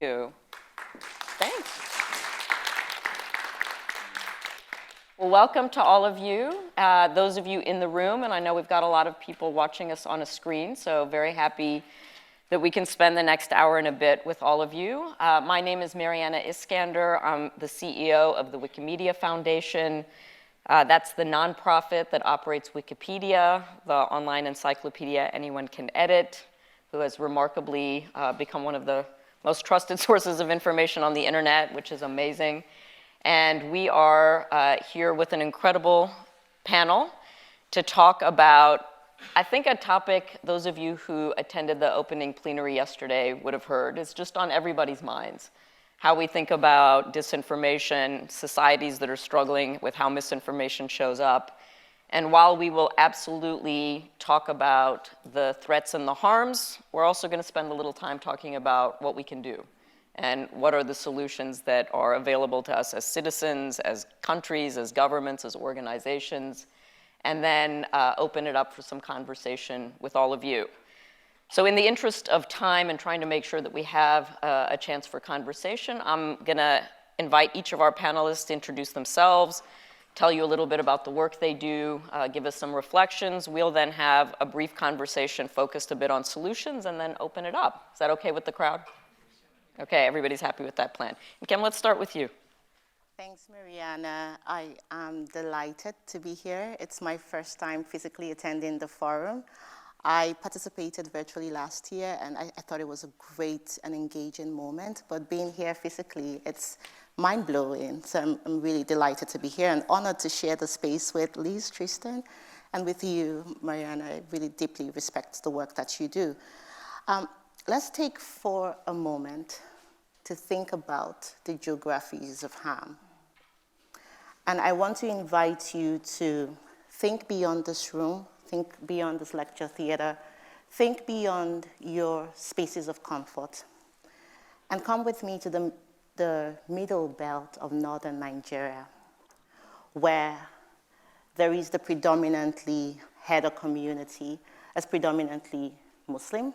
you. Thanks. Well, welcome to all of you, those of you in the room, and I know we've got a lot of people watching us on a screen, so very happy that we can spend the next hour and a bit with all of you. My name is Maryana Iskander. I'm the CEO of the Wikimedia Foundation. That's the nonprofit that operates Wikipedia, the online encyclopedia anyone can edit, who has remarkably become one of the most trusted sources of information on the internet, which is amazing. And we are here with an incredible panel to talk about, I think, a topic those of you who attended the opening plenary yesterday would have heard. It's just on everybody's minds. How we think about disinformation, societies that are struggling with how misinformation shows up. And while we will absolutely talk about the threats and the harms, we're also going to spend a little time talking about what we can do and what are the solutions that are available to us as citizens, as countries, as governments, as organizations, and then open it up for some conversation with all of you. So in the interest of time and trying to make sure that we have a chance for conversation, I'm gonna invite each of our panelists to introduce themselves, tell you a little bit about the work they do, give us some reflections. We'll then have a brief conversation focused a bit on solutions and then open it up. Is that okay with the crowd? Okay, everybody's happy with that plan. Nkem, let's start with you. Thanks, Maryana. I am delighted to be here. It's my first time physically attending the forum. I participated virtually last year, and I thought it was a great and engaging moment. But being here physically, it's mind-blowing. So I'm really delighted to be here and honored to share the space with Liz, Tristan, and with you, Maryana. I really deeply respect the work that you do. Let's take for a moment to think about the geographies of harm. And I want to invite you to think beyond this room, think beyond this lecture theater, think beyond your spaces of comfort, and come with me to the middle belt of northern Nigeria, where there is the predominantly Haida community as predominantly Muslim,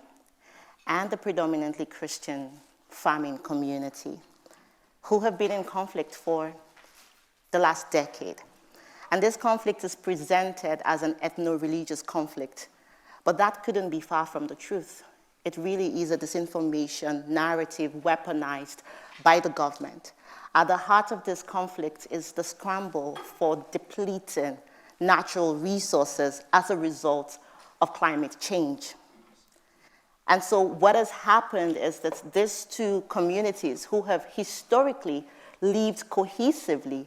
and the predominantly Christian farming community, who have been in conflict for the last decade. And this conflict is presented as an ethno-religious conflict, but that couldn't be far from the truth. It really is a disinformation narrative weaponized by the government. At the heart of this conflict is the scramble for depleting natural resources as a result of climate change. And so what has happened is that these two communities who have historically lived cohesively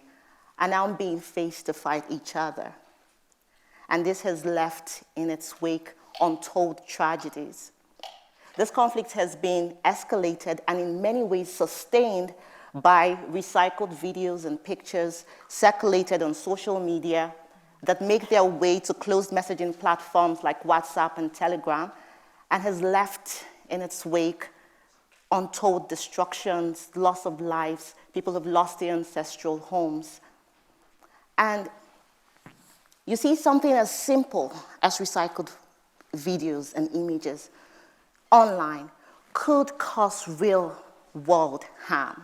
are now being faced to fight each other. And this has left in its wake untold tragedies. This conflict has been escalated and in many ways sustained by recycled videos and pictures circulated on social media that make their way to closed messaging platforms like WhatsApp and Telegram, and has left in its wake untold destructions, loss of lives. People have lost their ancestral homes. And you see something as simple as recycled videos and images online could cause real-world harm.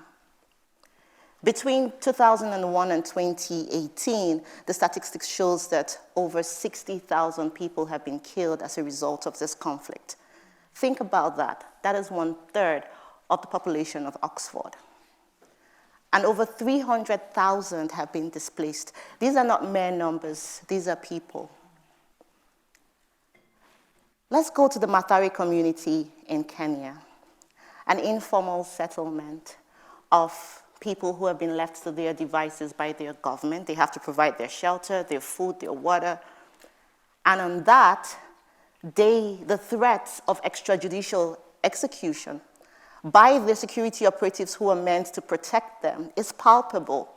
Between 2001 and 2018, the statistics shows that over 60,000 people have been killed as a result of this conflict. Think about that. That is 1/3 of the population of Oxford. And over 300,000 have been displaced. These are not mere numbers, these are people. Let's go to the Mathare community in Kenya, an informal settlement of people who have been left to their devices by their government. They have to provide their shelter, their food, their water. And on that, the threats of extrajudicial execution by the security operatives who are meant to protect them is palpable.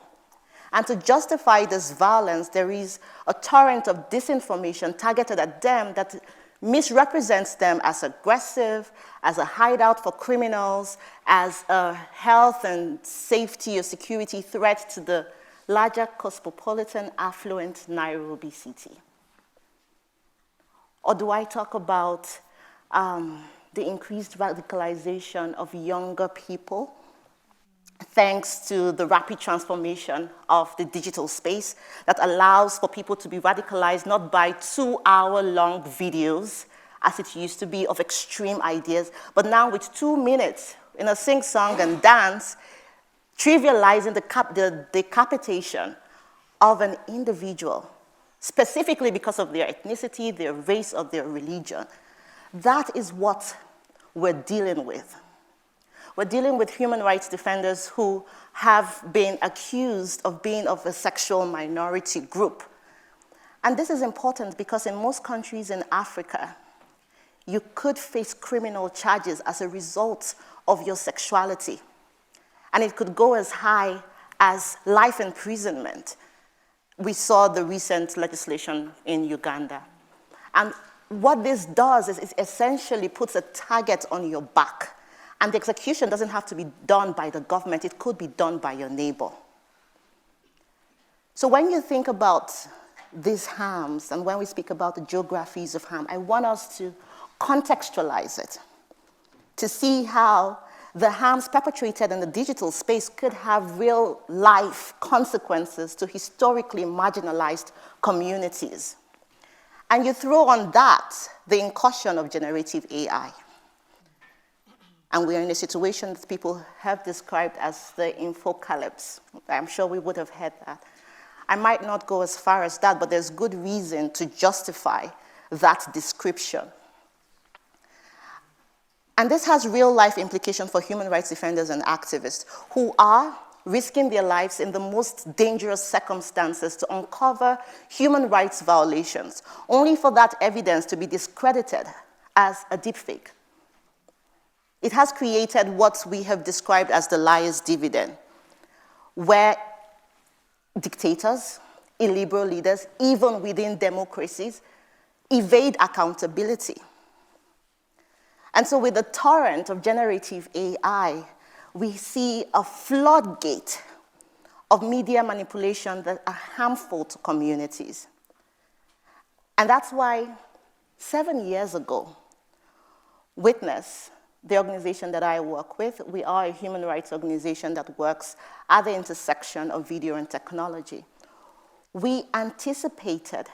And to justify this violence, there is a torrent of disinformation targeted at them that misrepresents them as aggressive, as a hideout for criminals, as a health and safety or security threat to the larger cosmopolitan, affluent Nairobi city. Or do I talk about the increased radicalization of younger people, thanks to the rapid transformation of the digital space that allows for people to be radicalized not by 2-hour-long videos, as it used to be, of extreme ideas, but now with 2 minutes in a sing-song and dance, trivializing the decapitation of an individual, specifically because of their ethnicity, their race, or their religion. That is what we're dealing with. We're dealing with human rights defenders who have been accused of being of a sexual minority group. And this is important because in most countries in Africa, you could face criminal charges as a result of your sexuality. And it could go as high as life imprisonment. We saw the recent legislation in Uganda. And what this does is it essentially puts a target on your back. And the execution doesn't have to be done by the government. It could be done by your neighbor. So when you think about these harms, and when we speak about the geographies of harm, I want us to contextualize it, to see how the harms perpetrated in the digital space could have real-life consequences to historically marginalized communities. And you throw on that the incursion of generative AI. And we are in a situation that people have described as the infocalypse. I'm sure we would have heard that. I might not go as far as that, but there's good reason to justify that description. And this has real-life implications for human rights defenders and activists who are risking their lives in the most dangerous circumstances to uncover human rights violations, only for that evidence to be discredited as a deepfake. It has created what we have described as the liar's dividend, where dictators, illiberal leaders, even within democracies, evade accountability. And so with the torrent of generative AI, we see a floodgate of media manipulation that are harmful to communities. And that's why 7 years ago, Witness, the organization that I work with, we are a human rights organization that works at the intersection of video and technology. We anticipated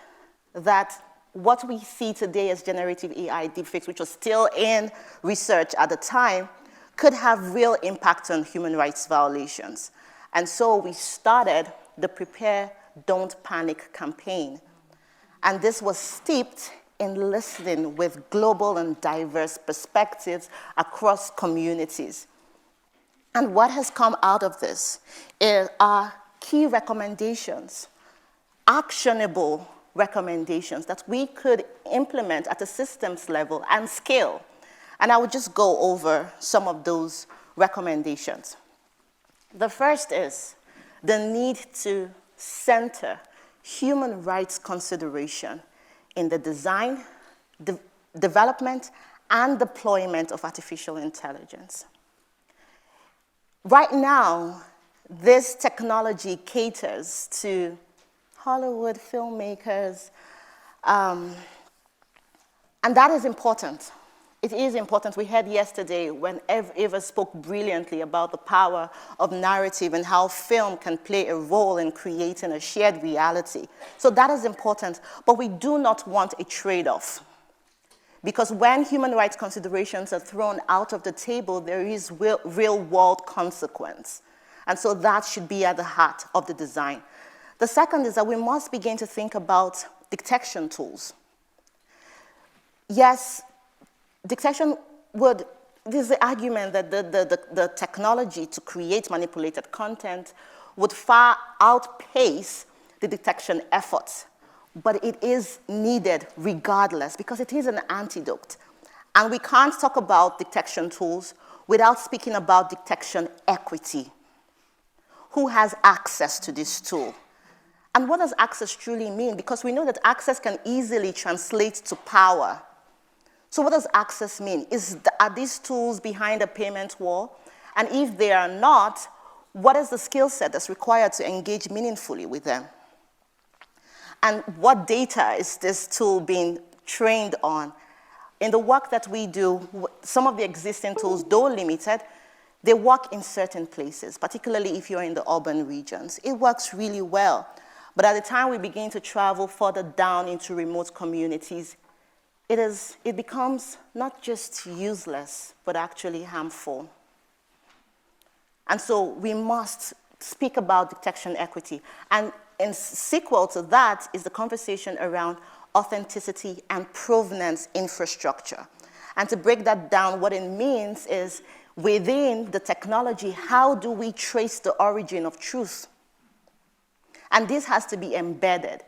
that what we see today as generative AI deepfakes, which was still in research at the time, could have real impact on human rights violations. And so we started the Prepare, Don't Panic campaign. And this was steeped in listening with global and diverse perspectives across communities. And what has come out of this are key recommendations, actionable recommendations that we could implement at a systems level and scale. And I would just go over some of those recommendations. The first is the need to center human rights consideration in the design, development, and deployment of artificial intelligence. Right now, this technology caters to Hollywood filmmakers, and that is important. It is important. We heard yesterday when Eva spoke brilliantly about the power of narrative and how film can play a role in creating a shared reality. So that is important, but we do not want a trade-off. Because when human rights considerations are thrown out of the table, there is real-world consequence. And so that should be at the heart of the design. The second is that we must begin to think about detection tools. Yes, detection would, this is the argument that the technology to create manipulated content would far outpace the detection efforts. But it is needed regardless because it is an antidote. And we can't talk about detection tools without speaking about detection equity. Who has access to this tool? And what does access truly mean? Because we know that access can easily translate to power. So what does access mean? Are these tools behind a payment wall? And if they are not, what is the skill set that's required to engage meaningfully with them? And what data is this tool being trained on? in the work that we do, some of the existing tools, though limited, they work in certain places, particularly if you're in the urban regions. It works really well. But at the time we begin to travel further down into remote communities, it becomes not just useless, but actually harmful. And so we must speak about detection equity. And in sequel to that is the conversation around authenticity and provenance infrastructure. And to break that down, what it means is within the technology, how do we trace the origin of truth? And this has to be embedded.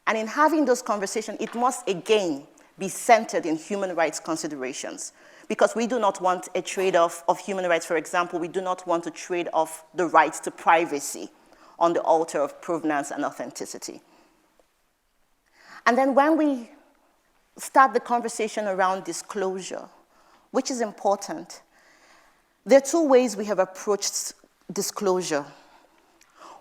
And in having those conversations, it must again be centered in human rights considerations. Because we do not want a trade-off of human rights. For example, we do not want to trade off the right to privacy on the altar of provenance and authenticity. And then when we start the conversation around disclosure, which is important, there are two ways we have approached disclosure.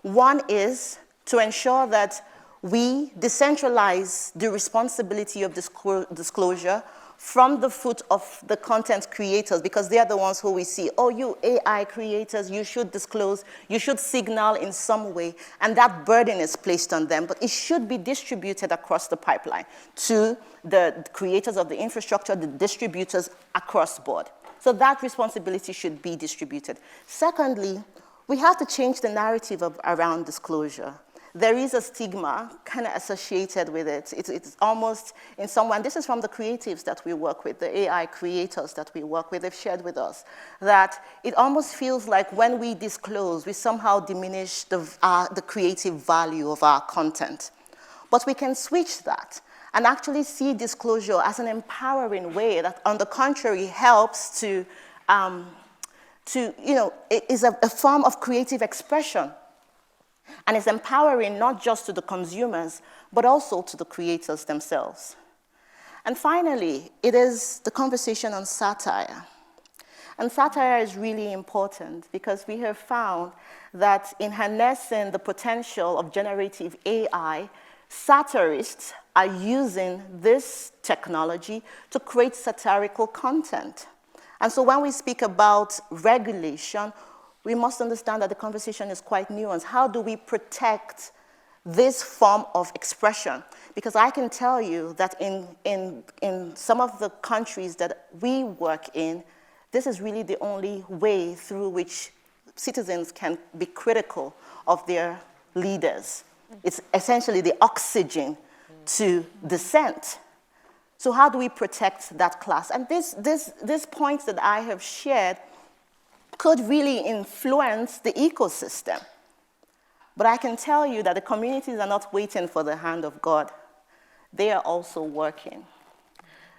One is to ensure that we decentralize the responsibility of disclosure from the foot of the content creators, because they are the ones who we see, oh, you AI creators, you should disclose, you should signal in some way, and that burden is placed on them, but it should be distributed across the pipeline to the creators of the infrastructure, the distributors across board. So that responsibility should be distributed. Secondly, we have to change the narrative around disclosure. There is a stigma kind of associated with it. It's almost in someone, this is from the creatives that we work with, the AI creators that we work with, they've shared with us, that it almost feels like when we disclose, we somehow diminish the creative value of our content. But we can switch that and actually see disclosure as an empowering way that, on the contrary, helps to it is a form of creative expression. And it's empowering not just to the consumers, but also to the creators themselves. And finally, it is the conversation on satire. And satire is really important because we have found that in harnessing the potential of generative AI, satirists are using this technology to create satirical content. And so when we speak about regulation, we must understand that the conversation is quite nuanced. How do we protect this form of expression? Because I can tell you that in some of the countries that we work in, this is really the only way through which citizens can be critical of their leaders. It's essentially the oxygen to dissent. So how do we protect that class? And this point that I have shared could really influence the ecosystem. But I can tell you that the communities are not waiting for the hand of God. They are also working.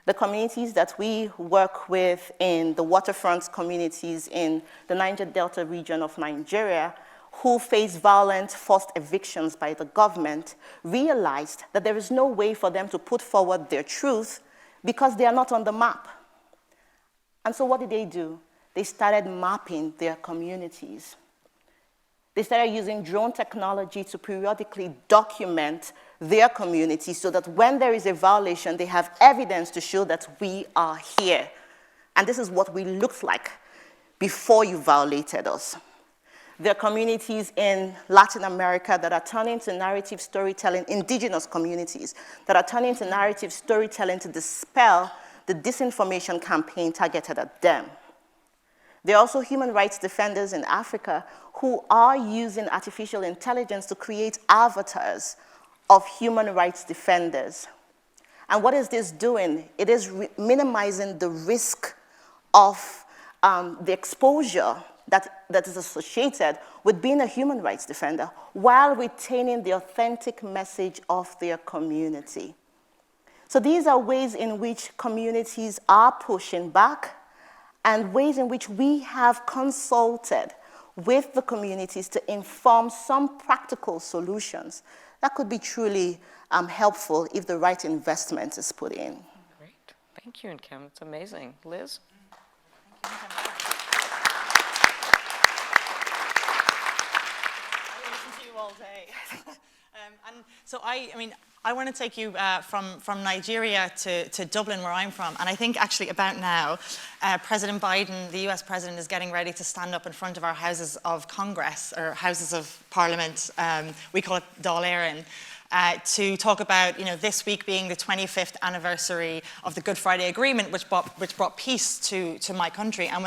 The communities that we work with in the waterfront communities in the Niger Delta region of Nigeria, who face violent forced evictions by the government, realized that there is no way for them to put forward their truth because they are not on the map. And so what did they do? They started mapping their communities. They started using drone technology to periodically document their communities so that when there is a violation, they have evidence to show that we are here. And this is what we looked like before you violated us. There are communities in Latin America that are turning to narrative storytelling, indigenous communities that are turning to narrative storytelling to dispel the disinformation campaign targeted at them. There are also human rights defenders in Africa who are using artificial intelligence to create avatars of human rights defenders. And what is this doing? It is minimizing the risk of the exposure that is associated with being a human rights defender while retaining the authentic message of their community. So these are ways in which communities are pushing back and ways in which we have consulted with the communities to inform some practical solutions that could be truly helpful if the right investment is put in. Great. Thank you, Nkem. It's amazing. Liz? Thank you, Nkem. I listen to you all day. And so I mean, I want to take you from Nigeria to Dublin, where I'm from. And I think actually about now, President Biden, the US president, is getting ready to stand up in front of our Houses of Congress, or Houses of Parliament. We call it Dáil Éireann. To talk about, this week being the 25th anniversary of the Good Friday Agreement, which brought peace to my country. And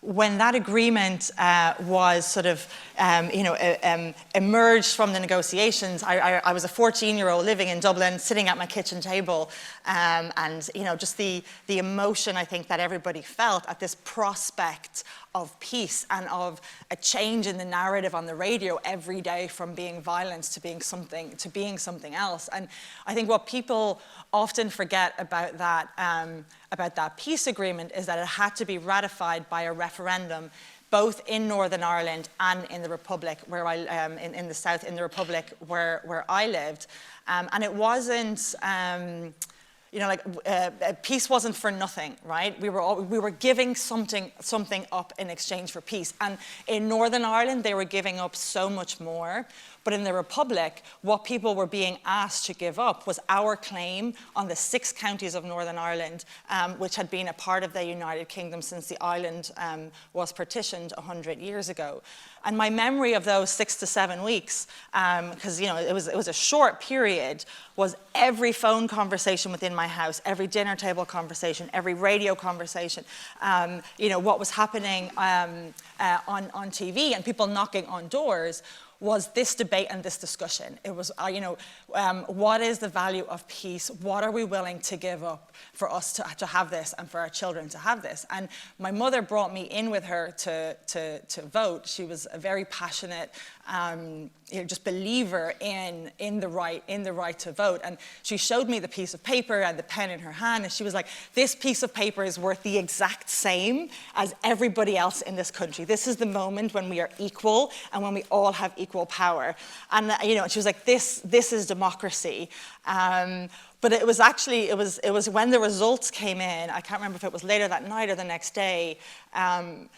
when that agreement was sort of, emerged from the negotiations, I was a 14-year-old living in Dublin, sitting at my kitchen table, and just the emotion I think that everybody felt at this prospect of peace and of a change in the narrative on the radio every day, from being violence to being something else. And I think what people often forget about that peace agreement is that it had to be ratified by a referendum, both in Northern Ireland and in the Republic, where in the South, in the Republic where I lived, and it wasn't. Peace wasn't for nothing, right? We were giving something up in exchange for peace. And in Northern Ireland, they were giving up so much more. But in the Republic, what people were being asked to give up was our claim on the 6 counties of Northern Ireland, which had been a part of the United Kingdom since the island was partitioned 100 years ago. And my memory of those 6 to 7 weeks, because it was a short period, was every phone conversation within my house, every dinner table conversation, every radio conversation, what was happening on TV and people knocking on doors, was this debate and this discussion. It was, what is the value of peace? What are we willing to give up for us to have this and for our children to have this? And my mother brought me in with her to vote. She was a very passionate, just believer in the right to vote. And she showed me the piece of paper and the pen in her hand, and she was like, "This piece of paper is worth the exact same as everybody else in this country. This is the moment when we are equal and when we all have equal power." And she was like, "This is democracy." But it was actually, it was when the results came in, I can't remember if it was later that night or the next day, and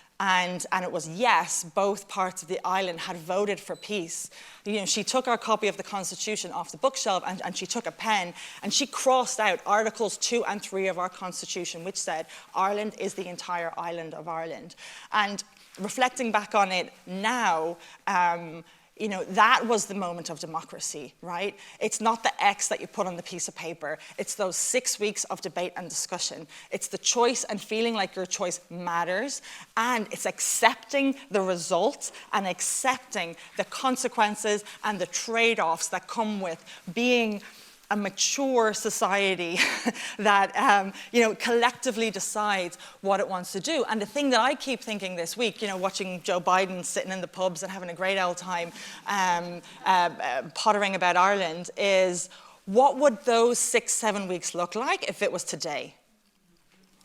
it was yes, both parts of the island had voted for peace. She took our copy of the Constitution off the bookshelf, and she took a pen and she crossed out Articles 2 and 3 of our Constitution, which said Ireland is the entire island of Ireland. And reflecting back on it now, that was the moment of democracy, right? It's not the X that you put on the piece of paper. It's those 6 weeks of debate and discussion. It's the choice and feeling like your choice matters. And it's accepting the results and accepting the consequences and the trade-offs that come with being a mature society that collectively decides what it wants to do. And the thing that I keep thinking this week, watching Joe Biden sitting in the pubs and having a great old time pottering about Ireland, is what would those 6-7 weeks look like if it was today?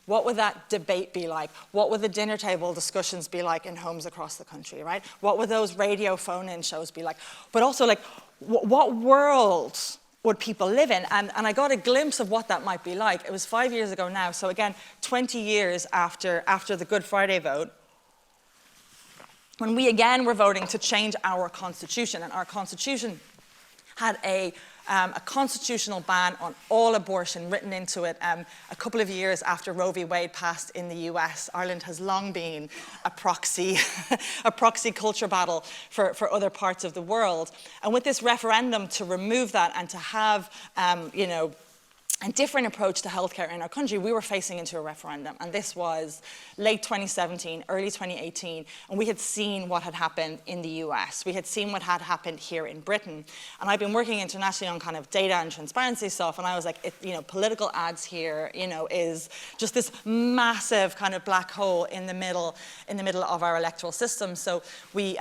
What would that debate be like? What would the dinner table discussions be like in homes across the country, right? What would those radio phone-in shows be like? But also, what world would people live in? And I got a glimpse of what that might be like. It was 5 years ago now, so again, 20 years after the Good Friday vote, when we again were voting to change our Constitution, and our Constitution had a constitutional ban on all abortion written into it. A couple of years after Roe v. Wade passed in the US, Ireland has long been a proxy culture battle for other parts of the world. And with this referendum to remove that and to have, a different approach to healthcare in our country, we were facing into a referendum. And this was late 2017, early 2018, and we had seen what had happened in the US. We had seen what had happened here in Britain. And I've been working internationally on kind of data and transparency stuff, and I was like, political ads here, is just this massive kind of black hole in the middle of our electoral system. So we,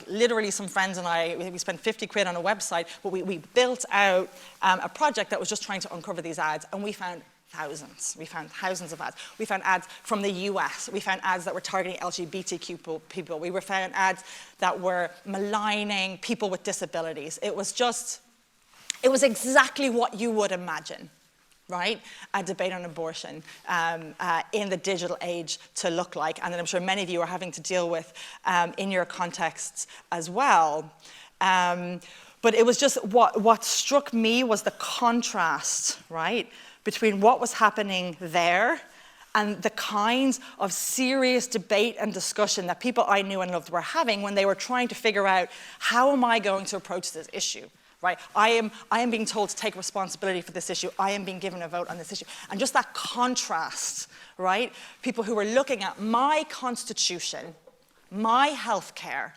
literally some friends and I, we spent 50 quid on a website, but we built out a project that was just trying to uncover these ads, and we found thousands. We found thousands of ads. We found ads from the US. We found ads that were targeting LGBTQ people. We found ads that were maligning people with disabilities. It was exactly what you would imagine, right? A debate on abortion in the digital age to look like, and that I'm sure many of you are having to deal with in your contexts as well. But it was just what struck me was the contrast, right, between what was happening there and the kinds of serious debate and discussion that people I knew and loved were having when they were trying to figure out, how am I going to approach this issue, right? I am being told to take responsibility for this issue. I am being given a vote on this issue. And just that contrast, right? People who were looking at my constitution, my healthcare,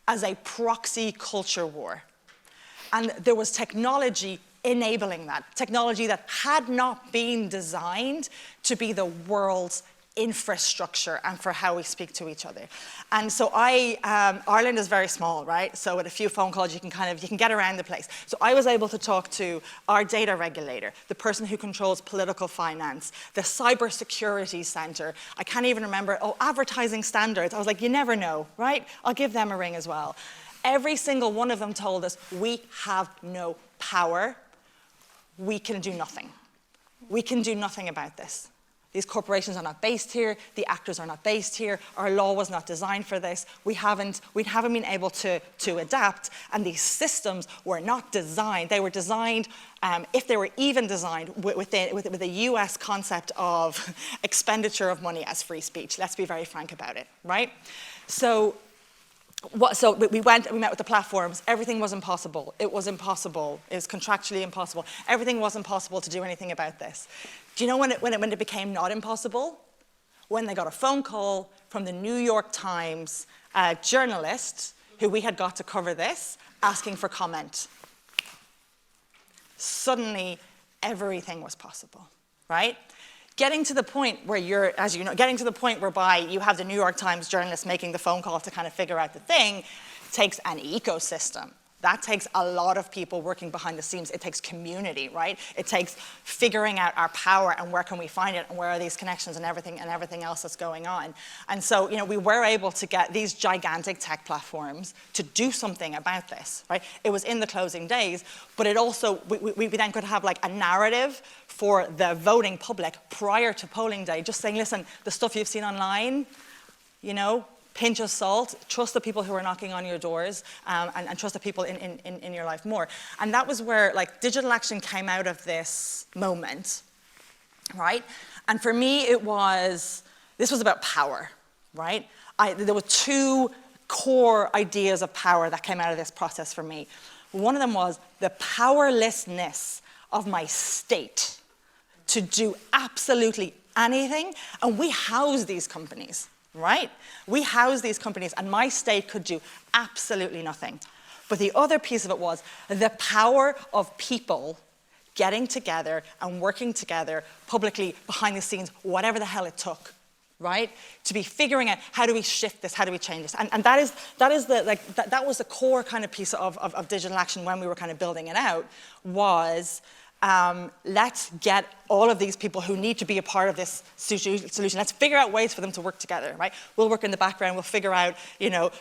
as a proxy culture war. And there was technology enabling that, technology that had not been designed to be the world's infrastructure and for how we speak to each other. And so Ireland is very small, right? So with a few phone calls, you can get around the place. So I was able to talk to our data regulator, the person who controls political finance, the cybersecurity center. I can't even remember, advertising standards. I was like, you never know, right? I'll give them a ring as well. Every single one of them told us, we have no power. We can do nothing. We can do nothing about this. These corporations are not based here. The actors are not based here. Our law was not designed for this. We haven't been able to adapt, and these systems were not designed. They were designed, if they were even designed, with a US concept of expenditure of money as free speech. Let's be very frank about it, right? So we met with the platforms. Everything was impossible. It was impossible. It was contractually impossible. Everything was impossible to do anything about this. Do you know when it became not impossible? When they got a phone call from the New York Times journalist who we had got to cover this, asking for comment. Suddenly, everything was possible, right? Getting to the point where getting to the point whereby you have the New York Times journalist making the phone call to kind of figure out the thing takes an ecosystem. That takes a lot of people working behind the scenes. It takes community, right? It takes figuring out our power and where can we find it and where are these connections and everything else that's going on. And so, we were able to get these gigantic tech platforms to do something about this, right? It was in the closing days, but it also, we then could have like a narrative for the voting public prior to polling day, just saying, listen, the stuff you've seen online, pinch of salt, trust the people who are knocking on your doors, and trust the people in your life more. And that was where digital action came out of this moment, right? And for me, this was about power, right? There were two core ideas of power that came out of this process for me. One of them was the powerlessness of my state to do absolutely anything, and we house these companies. Right? We house these companies, and my state could do absolutely nothing. But the other piece of it was the power of people getting together and working together publicly, behind the scenes, whatever the hell it took, right? To be figuring out, how do we shift this? How do we change this? And that was the core kind of piece of digital action when we were kind of building it out, was let's get all of these people who need to be a part of this solution. Let's figure out ways for them to work together, right? We'll work in the background. We'll figure out,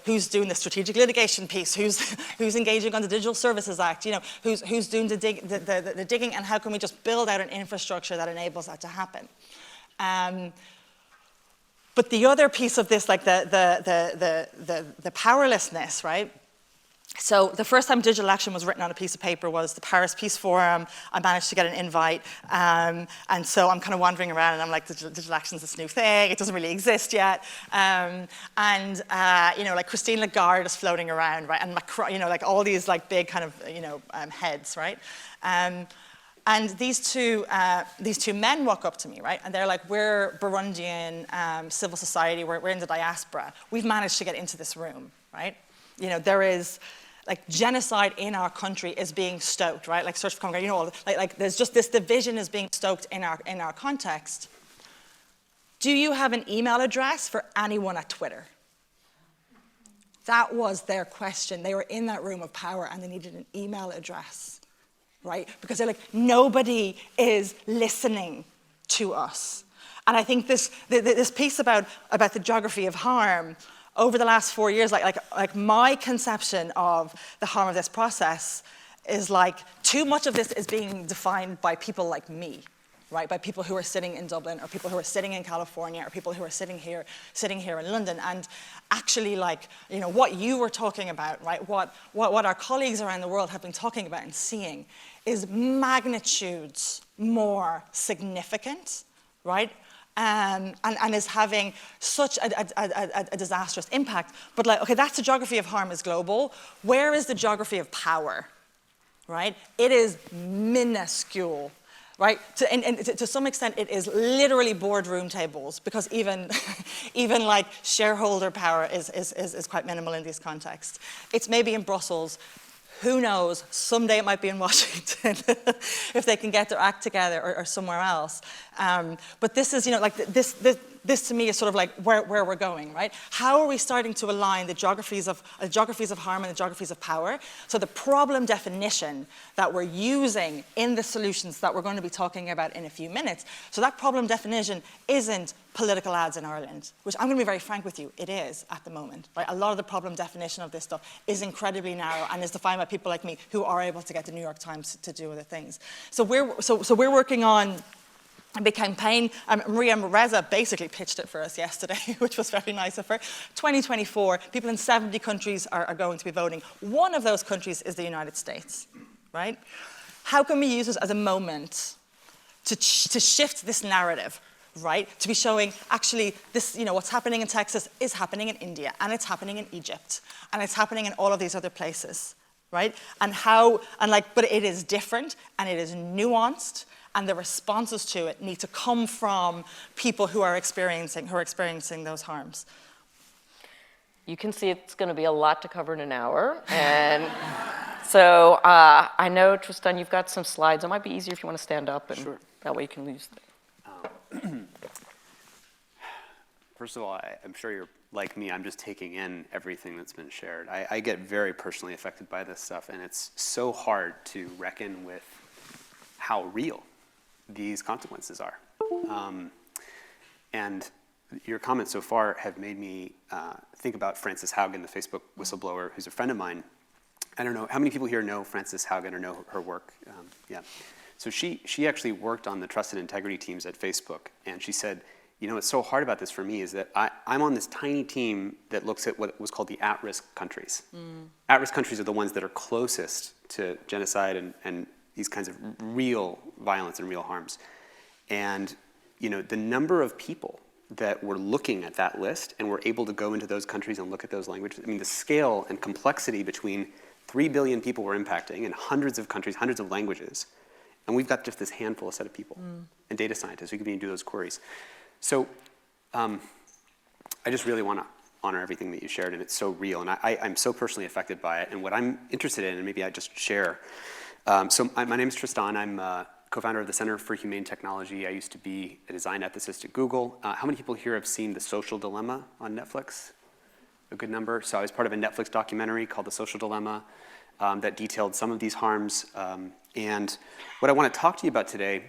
who's doing the strategic litigation piece, who's engaging on the Digital Services Act, who's doing the digging, and how can we just build out an infrastructure that enables that to happen. But the other piece of this, the powerlessness, right? So the first time digital action was written on a piece of paper was the Paris Peace Forum. I managed to get an invite. And so I'm kind of wandering around and I'm like, digital action is this new thing. It doesn't really exist yet. Christine Lagarde is floating around, right? And Macron, all these big kind of, heads, right? And these two men walk up to me, right? And they're like, we're Burundian civil society. We're in the diaspora. We've managed to get into this room, right? There is genocide in our country is being stoked, right? Search for Common Ground, there's just this division is being stoked in our context. Do you have an email address for anyone at Twitter? That was their question. They were in that room of power and they needed an email address, right? Because they're like, nobody is listening to us. And I think this piece about the geography of harm, over the last 4 years, my conception of the harm of this process is too much of this is being defined by people like me, right, by people who are sitting in Dublin or people who are sitting in California or people who are sitting here in London. And actually, like, you know, what you were talking about, right, what our colleagues around the world have been talking about and seeing is magnitudes more significant, right, and is having such a disastrous impact. But like, okay, that's the geography of harm is global. Where is the geography of power, right? It is minuscule. Right? To some extent, it is literally boardroom tables, because even like shareholder power is quite minimal in these contexts. It's maybe in Brussels. Who knows? Someday it might be in Washington if they can get their act together, or somewhere else. But this is, you know, like this to me is sort of like where we're going, right? How are we starting to align the geographies of harm and the geographies of power? So the problem definition that we're using in the solutions that we're going to be talking about in a few minutes, so that problem definition isn't political ads in Ireland, which I'm going to be very frank with you, it is at the moment. Right? A lot of the problem definition of this stuff is incredibly narrow and is defined by people like me who are able to get the New York Times to do other things. So we're working on a big campaign. Maria Reza basically pitched it for us yesterday, which was very nice of her. 2024, people in 70 countries are going to be voting. One of those countries is the United States, right? How can we use this as a moment to shift this narrative, right? To be showing, actually, this, you know, what's happening in Texas is happening in India, and it's happening in Egypt, and it's happening in all of these other places, right? But it is different, and it is nuanced, and the responses to it need to come from people who are experiencing those harms. You can see it's going to be a lot to cover in an hour. And so I know, Tristan, you've got some slides. It might be easier if you want to stand up, and Sure. That way you can use them. First of all, I'm sure you're like me. I'm just taking in everything that's been shared. I get very personally affected by this stuff, and it's so hard to reckon with how real these consequences are. And your comments so far have made me think about Frances Haugen, the Facebook whistleblower, who's a friend of mine. I don't know, how many people here know Frances Haugen or know her work? Yeah. So she actually worked on the trust and integrity teams at Facebook, and she said, you know, what's so hard about this for me is that I'm on this tiny team that looks at what was called the at-risk countries. At-risk countries are the ones that are closest to genocide and these kinds of real violence and real harms. And, you know, the number of people that were looking at that list and were able to go into those countries and look at those languages, I mean, the scale and complexity between 3 billion people we're impacting in hundreds of countries, hundreds of languages, and we've got just this handful of set of people and data scientists who can be and do those queries. So I just really want to honor everything that you shared, and it's so real, and I'm so personally affected by it. And what I'm interested in, and maybe I just share, my name is Tristan. I'm co-founder of the Center for Humane Technology. I used to be a design ethicist at Google. How many people here have seen The Social Dilemma on Netflix? A good number. So I was part of a Netflix documentary called The Social Dilemma that detailed some of these harms. And what I want to talk to you about today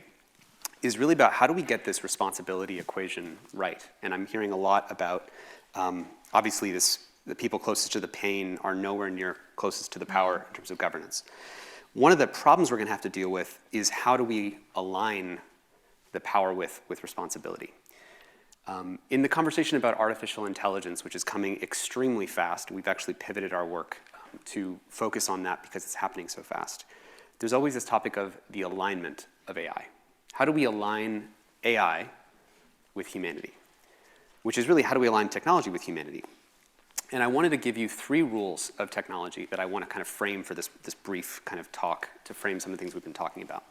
is really about how do we get this responsibility equation right. And I'm hearing a lot about, obviously, the people closest to the pain are nowhere near closest to the power in terms of governance. One of the problems we're going to have to deal with is how do we align the power with responsibility. In the conversation about artificial intelligence, which is coming extremely fast, we've actually pivoted our work to focus on that because it's happening so fast. There's always this topic of the alignment of AI. How do we align AI with humanity? Which is really, how do we align technology with humanity? And I wanted to give you 3 rules of technology that I want to kind of frame for this brief kind of talk to frame some of the things we've been talking about.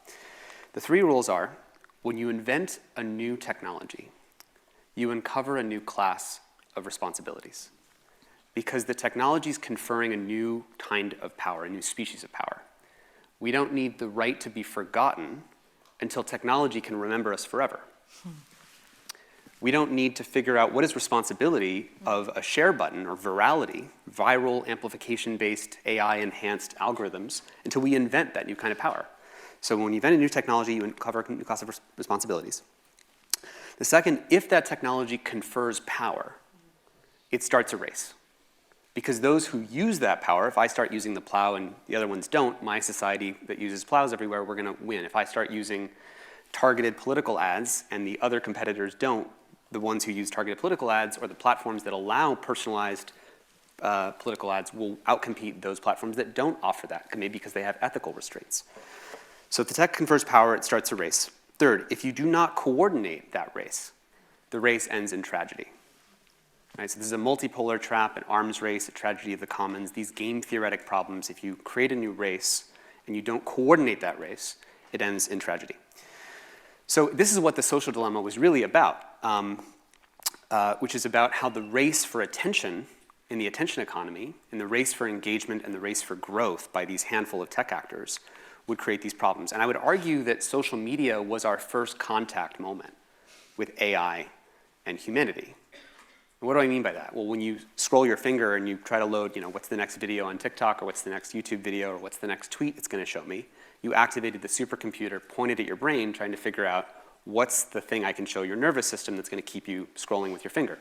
The 3 rules are, when you invent a new technology, you uncover a new class of responsibilities. Because the technology is conferring a new kind of power, a new species of power. We don't need the right to be forgotten until technology can remember us forever. We don't need to figure out what is responsibility of a share button or virality, viral amplification-based AI-enhanced algorithms, until we invent that new kind of power. So when you invent a new technology, you uncover a new class of responsibilities. The second, if that technology confers power, it starts a race. Because those who use that power, if I start using the plow and the other ones don't, my society that uses plows everywhere, we're going to win. If I start using targeted political ads and the other competitors don't, the ones who use targeted political ads or the platforms that allow personalized political ads will outcompete those platforms that don't offer that, maybe because they have ethical restraints. So if the tech confers power, it starts a race. Third, if you do not coordinate that race, the race ends in tragedy. Right? So this is a multipolar trap, an arms race, a tragedy of the commons, these game theoretic problems. If you create a new race and you don't coordinate that race, it ends in tragedy. So this is what the social dilemma was really about, which is about how the race for attention in the attention economy, and the race for engagement and the race for growth by these handful of tech actors would create these problems. And I would argue that social media was our first contact moment with AI and humanity. And what do I mean by that? Well, when you scroll your finger and you try to load, what's the next video on TikTok, or what's the next YouTube video, or what's the next tweet it's going to show me, you activated the supercomputer, pointed at your brain, trying to figure out what's the thing I can show your nervous system that's going to keep you scrolling with your finger.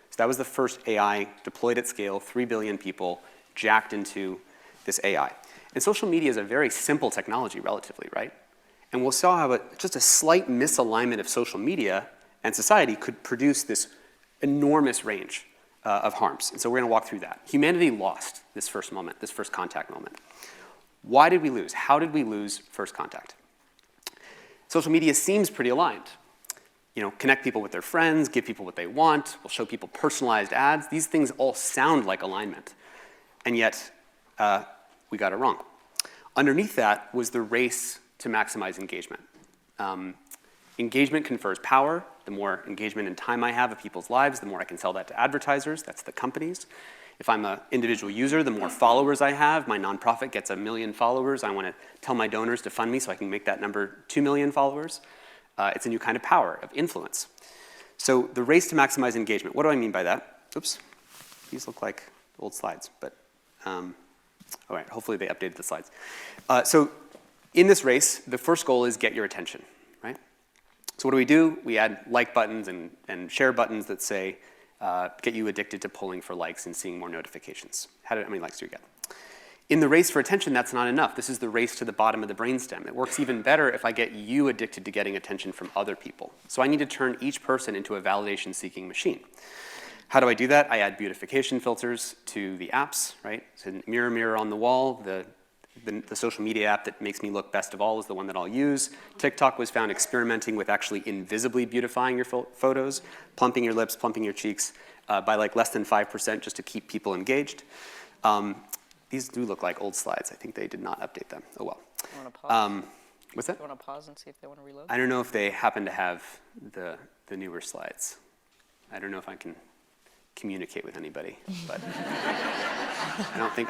So that was the first AI deployed at scale, 3 billion people jacked into this AI. And social media is a very simple technology relatively, right? And we'll saw how just a slight misalignment of social media and society could produce this enormous range of harms. And so we're going to walk through that. Humanity lost this first moment, this first contact moment. Why did we lose? How did we lose first contact? Social media seems pretty aligned. Connect people with their friends, give people what they want, we'll show people personalized ads. These things all sound like alignment. And yet, we got it wrong. Underneath that was the race to maximize engagement. Engagement confers power. The more engagement and time I have of people's lives, the more I can sell that to advertisers. That's the companies. If I'm an individual user, the more followers I have. My nonprofit gets 1 million followers. I want to tell my donors to fund me so I can make that number 2 million followers. It's a new kind of power, of influence. So the race to maximize engagement. What do I mean by that? Oops. These look like old slides, but all right, hopefully they updated the slides. So in this race, the first goal is get your attention, right? So what do? We add like buttons and share buttons that say, get you addicted to pulling for likes and seeing more notifications. How many likes do you get? In the race for attention, that's not enough. This is the race to the bottom of the brainstem. It works even better if I get you addicted to getting attention from other people. So I need to turn each person into a validation-seeking machine. How do I do that? I add beautification filters to the apps, right? So mirror, mirror on the wall, the social media app that makes me look best of all is the one that I'll use. TikTok was found experimenting with actually invisibly beautifying your photos, plumping your lips, plumping your cheeks by less than 5% just to keep people engaged. These do look like old slides. I think they did not update them. Oh well. You want to pause? What's that? You want to pause and see if they want to reload? I don't know if they happen to have the newer slides. I don't know if I can communicate with anybody, but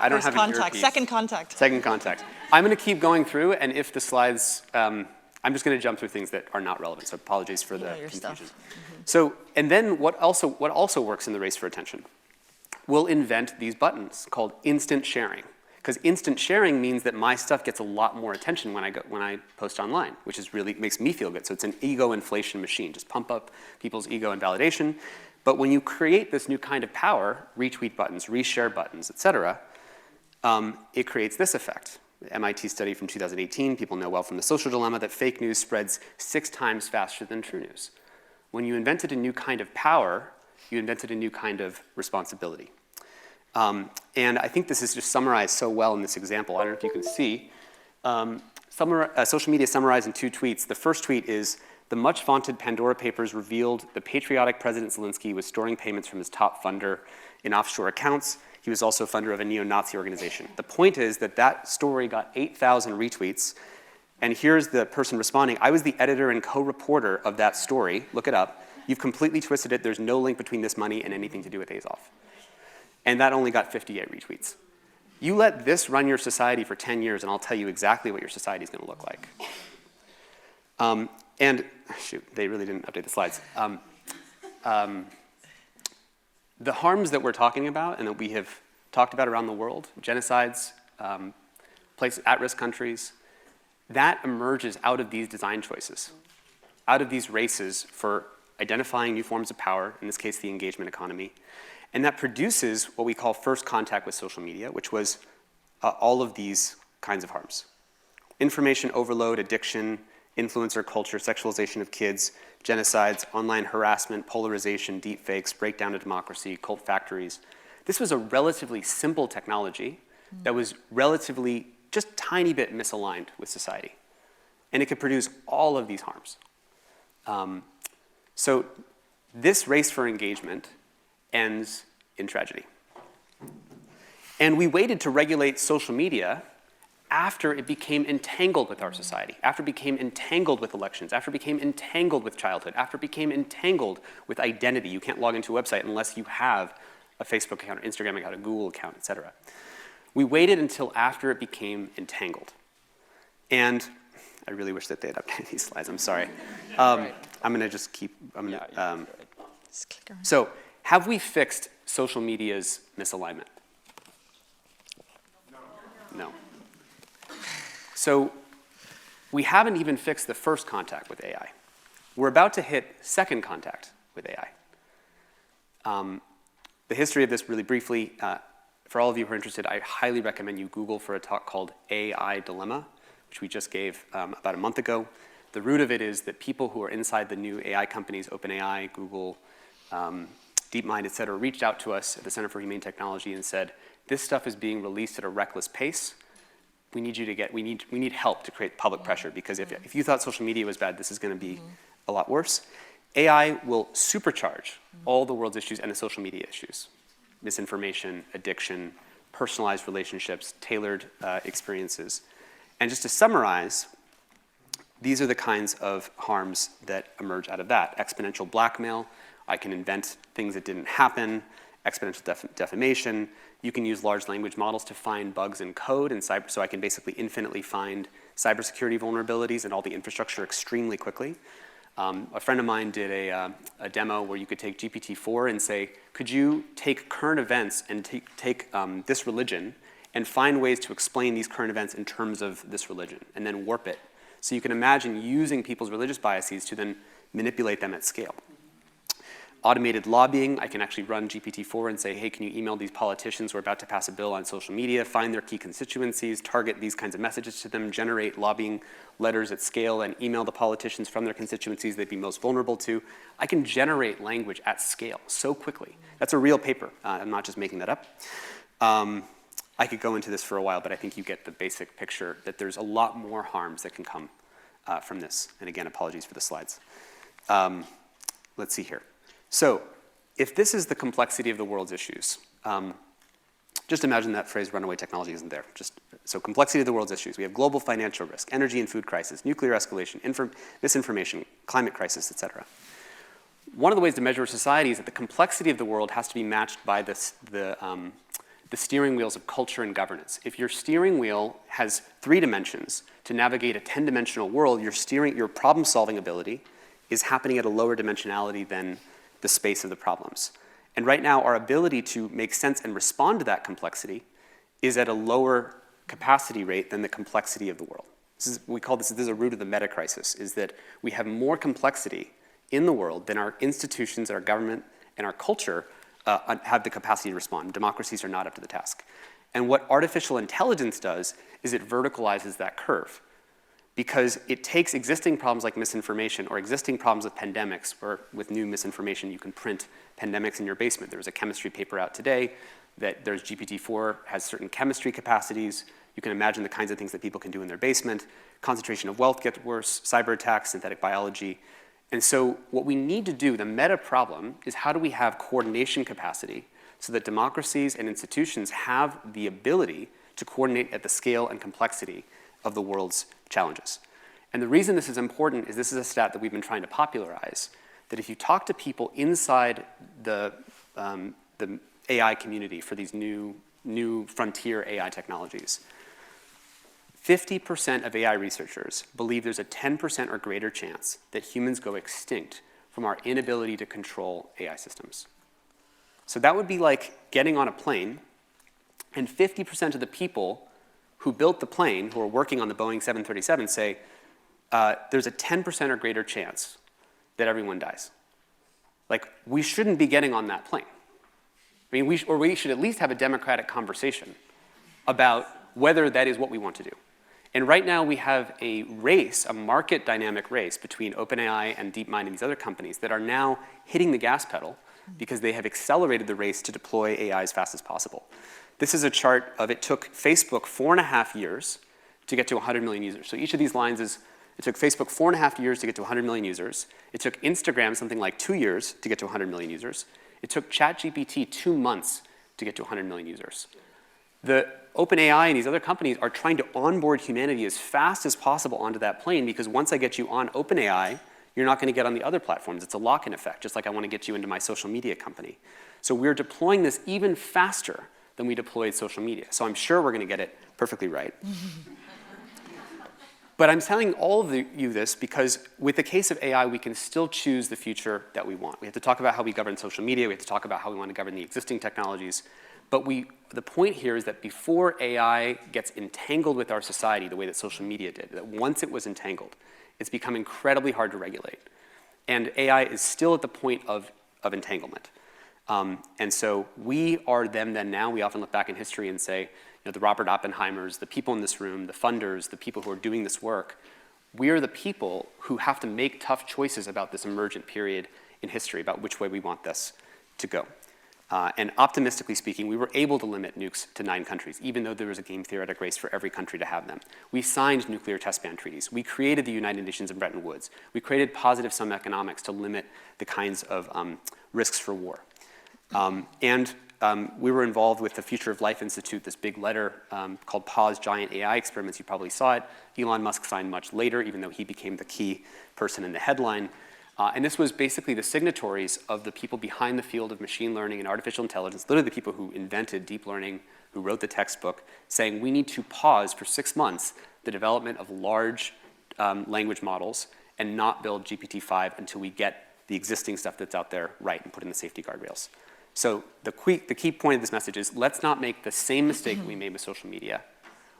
I don't have an earpiece. Second contact. Second contact. I'm going to keep going through, and if the slides, I'm just going to jump through things that are not relevant. So apologies for the confusion. Mm-hmm. So, and then what also works in the race for attention? We'll invent these buttons called instant sharing, because instant sharing means that my stuff gets a lot more attention when I post online, which is really makes me feel good. So it's an ego inflation machine. Just pump up people's ego and validation. But when you create this new kind of power, retweet buttons, reshare buttons, et cetera, it creates this effect. The MIT study from 2018, people know well from the social dilemma that fake news spreads 6 times faster than true news. When you invented a new kind of power, you invented a new kind of responsibility. And I think this is just summarized so well in this example. I don't know if you can see. Social media summarized in 2 tweets. The first tweet is, the much vaunted Pandora Papers revealed the patriotic President Zelensky was storing payments from his top funder in offshore accounts. He was also a funder of a neo-Nazi organization. The point is that story got 8,000 retweets. And here's the person responding. I was the editor and co-reporter of that story. Look it up. You've completely twisted it. There's no link between this money and anything to do with Azov. And that only got 58 retweets. You let this run your society for 10 years, and I'll tell you exactly what your society is going to look like. And shoot, they really didn't update the slides. The harms that we're talking about and that we have talked about around the world, genocides, at-risk countries, that emerges out of these design choices, out of these races for identifying new forms of power, in this case, the engagement economy. And that produces what we call first contact with social media, which was all of these kinds of harms. Information overload, addiction, influencer culture, sexualization of kids, genocides, online harassment, polarization, deepfakes, breakdown of democracy, cult factories. This was a relatively simple technology that was relatively just tiny bit misaligned with society. And it could produce all of these harms. So this race for engagement ends in tragedy. And we waited to regulate social media after it became entangled with our society, after it became entangled with elections, after it became entangled with childhood, after it became entangled with identity. You can't log into a website unless you have a Facebook account, an Instagram account, a Google account, et cetera. We waited until after it became entangled. And I really wish that they had updated these slides, I'm sorry. I'm gonna just keep, so have we fixed social media's misalignment? No. So we haven't even fixed the first contact with AI. We're about to hit second contact with AI. The history of this really briefly, for all of you who are interested, I highly recommend you Google for a talk called AI Dilemma, which we just gave about a month ago. The root of it is that people who are inside the new AI companies, OpenAI, Google, DeepMind, et cetera, reached out to us at the Center for Humane Technology and said, this stuff is being released at a reckless pace. We need help to create public pressure, because if you thought social media was bad, this is going to be a lot worse. AI will supercharge all the world's issues and the social media issues. Misinformation, addiction, personalized relationships, tailored experiences. And just to summarize, these are the kinds of harms that emerge out of that. Exponential blackmail. I can invent things that didn't happen. Exponential defamation. You can use large language models to find bugs in code and cyber, so I can basically infinitely find cybersecurity vulnerabilities and all the infrastructure extremely quickly. A friend of mine did a demo where you could take GPT-4 and say, could you take current events and take this religion and find ways to explain these current events in terms of this religion, and then warp it. So you can imagine using people's religious biases to then manipulate them at scale. Automated lobbying, I can actually run GPT-4 and say, hey, can you email these politicians who are about to pass a bill on social media, find their key constituencies, target these kinds of messages to them, generate lobbying letters at scale, and email the politicians from their constituencies they'd be most vulnerable to. I can generate language at scale so quickly. That's a real paper. I'm not just making that up. I could go into this for a while, but I think you get the basic picture that there's a lot more harms that can come from this. And again, apologies for the slides. Let's see here. So if this is the complexity of the world's issues, just imagine that phrase, runaway technology, isn't there. So complexity of the world's issues. We have global financial risk, energy and food crisis, nuclear escalation, misinformation, climate crisis, et cetera. One of the ways to measure society is that the complexity of the world has to be matched by the steering wheels of culture and governance. If your steering wheel has 3 dimensions to navigate a 10-dimensional world, your problem-solving ability is happening at a lower dimensionality than the space of the problems. And right now, our ability to make sense and respond to that complexity is at a lower capacity rate than the complexity of the world. We call this is a root of the meta crisis, is that we have more complexity in the world than our institutions, our government, and our culture have the capacity to respond. Democracies are not up to the task. And what artificial intelligence does is it verticalizes that curve, because it takes existing problems like misinformation or existing problems with pandemics, or with new misinformation, you can print pandemics in your basement. There was a chemistry paper out today that there's GPT-4 has certain chemistry capacities. You can imagine the kinds of things that people can do in their basement. Concentration of wealth gets worse, cyber attacks, synthetic biology. And so what we need to do, the meta problem, is how do we have coordination capacity so that democracies and institutions have the ability to coordinate at the scale and complexity of the world's challenges. And the reason this is important is this is a stat that we've been trying to popularize, that if you talk to people inside the AI community for these new frontier AI technologies, 50% of AI researchers believe there's a 10% or greater chance that humans go extinct from our inability to control AI systems. So that would be like getting on a plane, and 50% of the people who built the plane, who are working on the Boeing 737, say there's a 10% or greater chance that everyone dies. Like, we shouldn't be getting on that plane. I mean, we should at least have a democratic conversation about whether that is what we want to do. And right now we have a race, a market dynamic race between OpenAI and DeepMind and these other companies that are now hitting the gas pedal because they have accelerated the race to deploy AI as fast as possible. This is a chart of it took Facebook 4.5 years to get to 100 million users. So each of these lines is, it took Facebook 4.5 years to get to 100 million users. It took Instagram something like 2 years to get to 100 million users. It took ChatGPT 2 months to get to 100 million users. The OpenAI and these other companies are trying to onboard humanity as fast as possible onto that plane, because once I get you on OpenAI, you're not going to get on the other platforms. It's a lock-in effect, just like I want to get you into my social media company. So we're deploying this even faster than we deployed social media. So I'm sure we're going to get it perfectly right. But I'm telling all of you this because with the case of AI, we can still choose the future that we want. We have to talk about how we govern social media. We have to talk about how we want to govern the existing technologies. But the point here is that before AI gets entangled with our society the way that social media did, that once it was entangled, it's become incredibly hard to regulate. And AI is still at the point of entanglement. And so we are them then now. We often look back in history and say, the Robert Oppenheimers, the people in this room, the funders, the people who are doing this work, we are the people who have to make tough choices about this emergent period in history, about which way we want this to go. And optimistically speaking, we were able to limit nukes to 9 countries, even though there was a game theoretic race for every country to have them. We signed nuclear test ban treaties. We created the United Nations in Bretton Woods. We created positive sum economics to limit the kinds of risks for war. We were involved with the Future of Life Institute, this big letter called Pause Giant AI Experiments. You probably saw it. Elon Musk signed much later, even though he became the key person in the headline. And this was basically the signatories of the people behind the field of machine learning and artificial intelligence, literally the people who invented deep learning, who wrote the textbook, saying we need to pause for 6 months the development of large language models and not build GPT-5 until we get the existing stuff that's out there right and put in the safety guardrails. So the key point of this message is let's not make the same mistake we made with social media,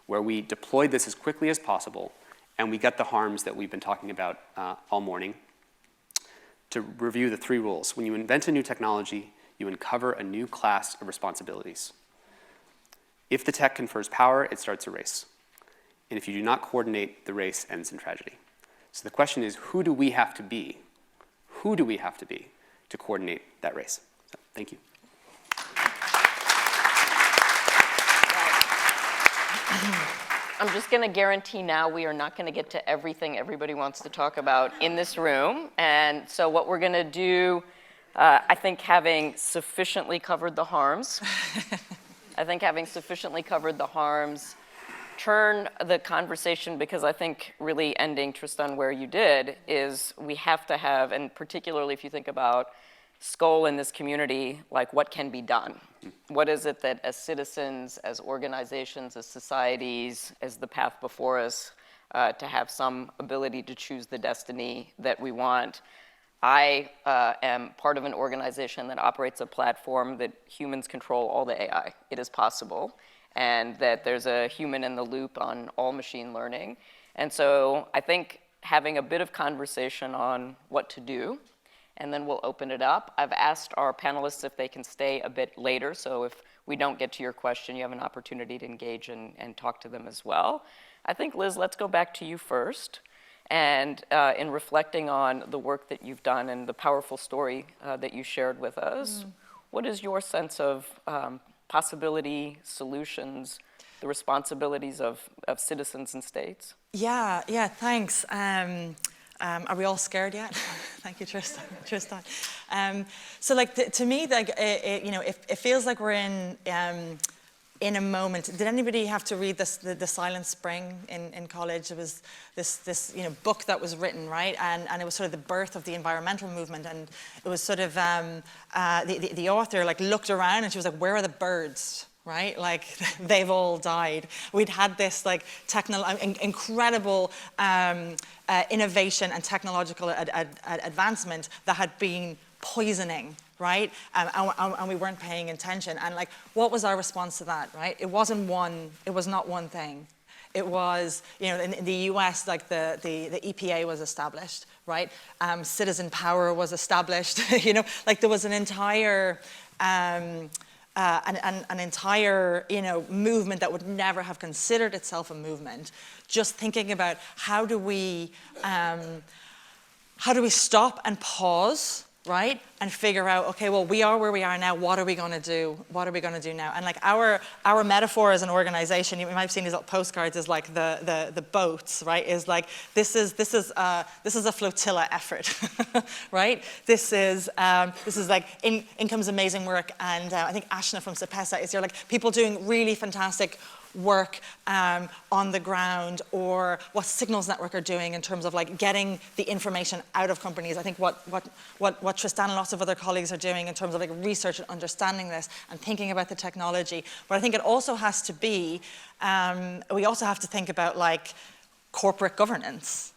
where we deployed this as quickly as possible and we got the harms that we've been talking about all morning. To review the 3 rules. When you invent a new technology, you uncover a new class of responsibilities. If the tech confers power, it starts a race. And if you do not coordinate, the race ends in tragedy. So the question is, who do we have to be? Who do we have to be to coordinate that race? So, thank you. I'm just going to guarantee now we are not going to get to everything everybody wants to talk about in this room. And so what we're going to do, I think having sufficiently covered the harms, turn the conversation, because I think really ending, Tristan, where you did, is we have to have, and particularly if you think about Skoll in this community, like what can be done? What is it that as citizens, as organizations, as societies, as the path before us, to have some ability to choose the destiny that we want? I am part of an organization that operates a platform that humans control all the AI. It is possible, and that there's a human in the loop on all machine learning. And so I think having a bit of conversation on what to do, and then we'll open it up. I've asked our panelists if they can stay a bit later, so if we don't get to your question, you have an opportunity to engage and talk to them as well. I think, Liz, let's go back to you first. And in reflecting on the work that you've done and the powerful story that you shared with us, what is your sense of possibility, solutions, the responsibilities of citizens and states? Yeah, thanks. Are we all scared yet? Thank you, Tristan. So, to me, it feels like we're in a moment. Did anybody have to read the Silent Spring in college? It was this book that was written, right? And it was sort of the birth of the environmental movement. And it was sort of the author looked around and she was like, "Where are the birds?" Right? They've all died. We'd had this incredible innovation and technological advancement that had been poisoning, right? And we weren't paying attention. And what was our response to that, right? It was not one thing. It was, in the US, the EPA was established, right? Citizen power was established, there was an entire an entire, movement that would never have considered itself a movement, just thinking about how do we stop and pause, right? And figure out, okay, well, we are where we are now. What are we going to do? What are we going to do now? And like our metaphor as an organization, you might have seen these little postcards, is like the boats, right? Is like this is a flotilla effort, right? This is like Nkem's amazing work, and I think Ashna from Sepesa is there, like people doing really fantastic work on the ground, or what Signals Network are doing in terms of like getting the information out of companies. I think what Tristan and lots of other colleagues are doing in terms of like research and understanding this and thinking about the technology. But I think it also has to be, we also have to think about like corporate governance,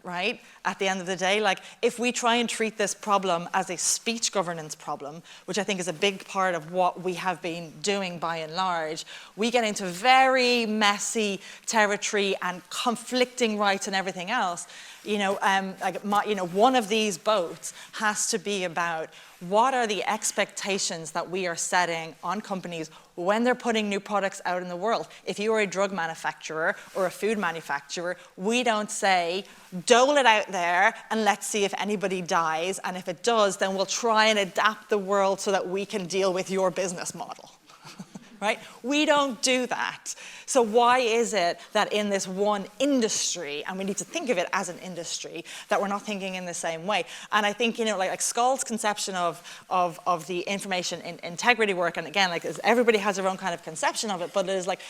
right? At the end of the day, like if we try and treat this problem as a speech governance problem, which I think is a big part of what we have been doing by and large, we get into very messy territory and conflicting rights and everything else. One of these boats has to be about what are the expectations that we are setting on companies when they're putting new products out in the world. If you are a drug manufacturer or a food manufacturer, we don't say, dole it out there and let's see if anybody dies. And if it does, then we'll try and adapt the world so that we can deal with your business model. Right? We don't do that. So why is it that in this one industry, and we need to think of it as an industry, that we're not thinking in the same way? And I think, like Skoll's conception of the information integrity work, and again, like everybody has their own kind of conception of it, but it is like,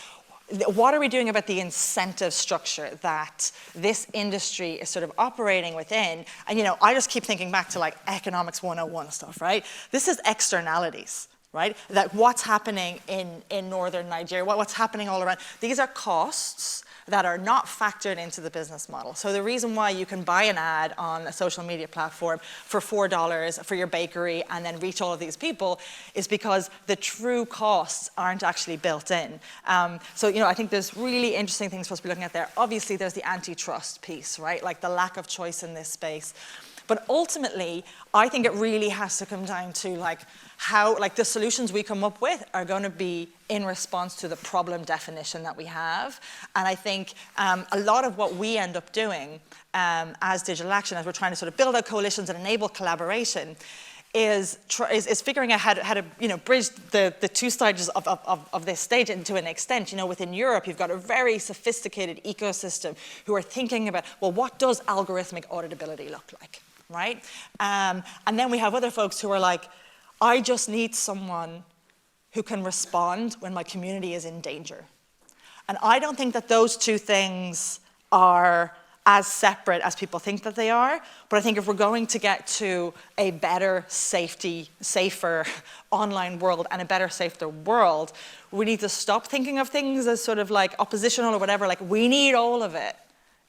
what are we doing about the incentive structure that this industry is sort of operating within? And I just keep thinking back to like economics 101 stuff, right? This is externalities. Right? That what's happening in northern Nigeria, what's happening all around. These are costs that are not factored into the business model. So the reason why you can buy an ad on a social media platform for $4 for your bakery and then reach all of these people is because the true costs aren't actually built in. So I think there's really interesting things for us to be looking at there. Obviously, there's the antitrust piece, right? Like the lack of choice in this space. But ultimately, I think it really has to come down to like how, like the solutions we come up with are going to be in response to the problem definition that we have. And I think a lot of what we end up doing as Digital Action, as we're trying to sort of build out coalitions and enable collaboration, is figuring out how to bridge the two stages of this stage into an extent. Within Europe, you've got a very sophisticated ecosystem who are thinking about, well, what does algorithmic auditability look like, right? And then we have other folks who are like, I just need someone who can respond when my community is in danger. And I don't think that those two things are as separate as people think that they are. But I think if we're going to get to a better, safer online world and a better, safer world, we need to stop thinking of things as sort of like oppositional or whatever. Like, we need all of it.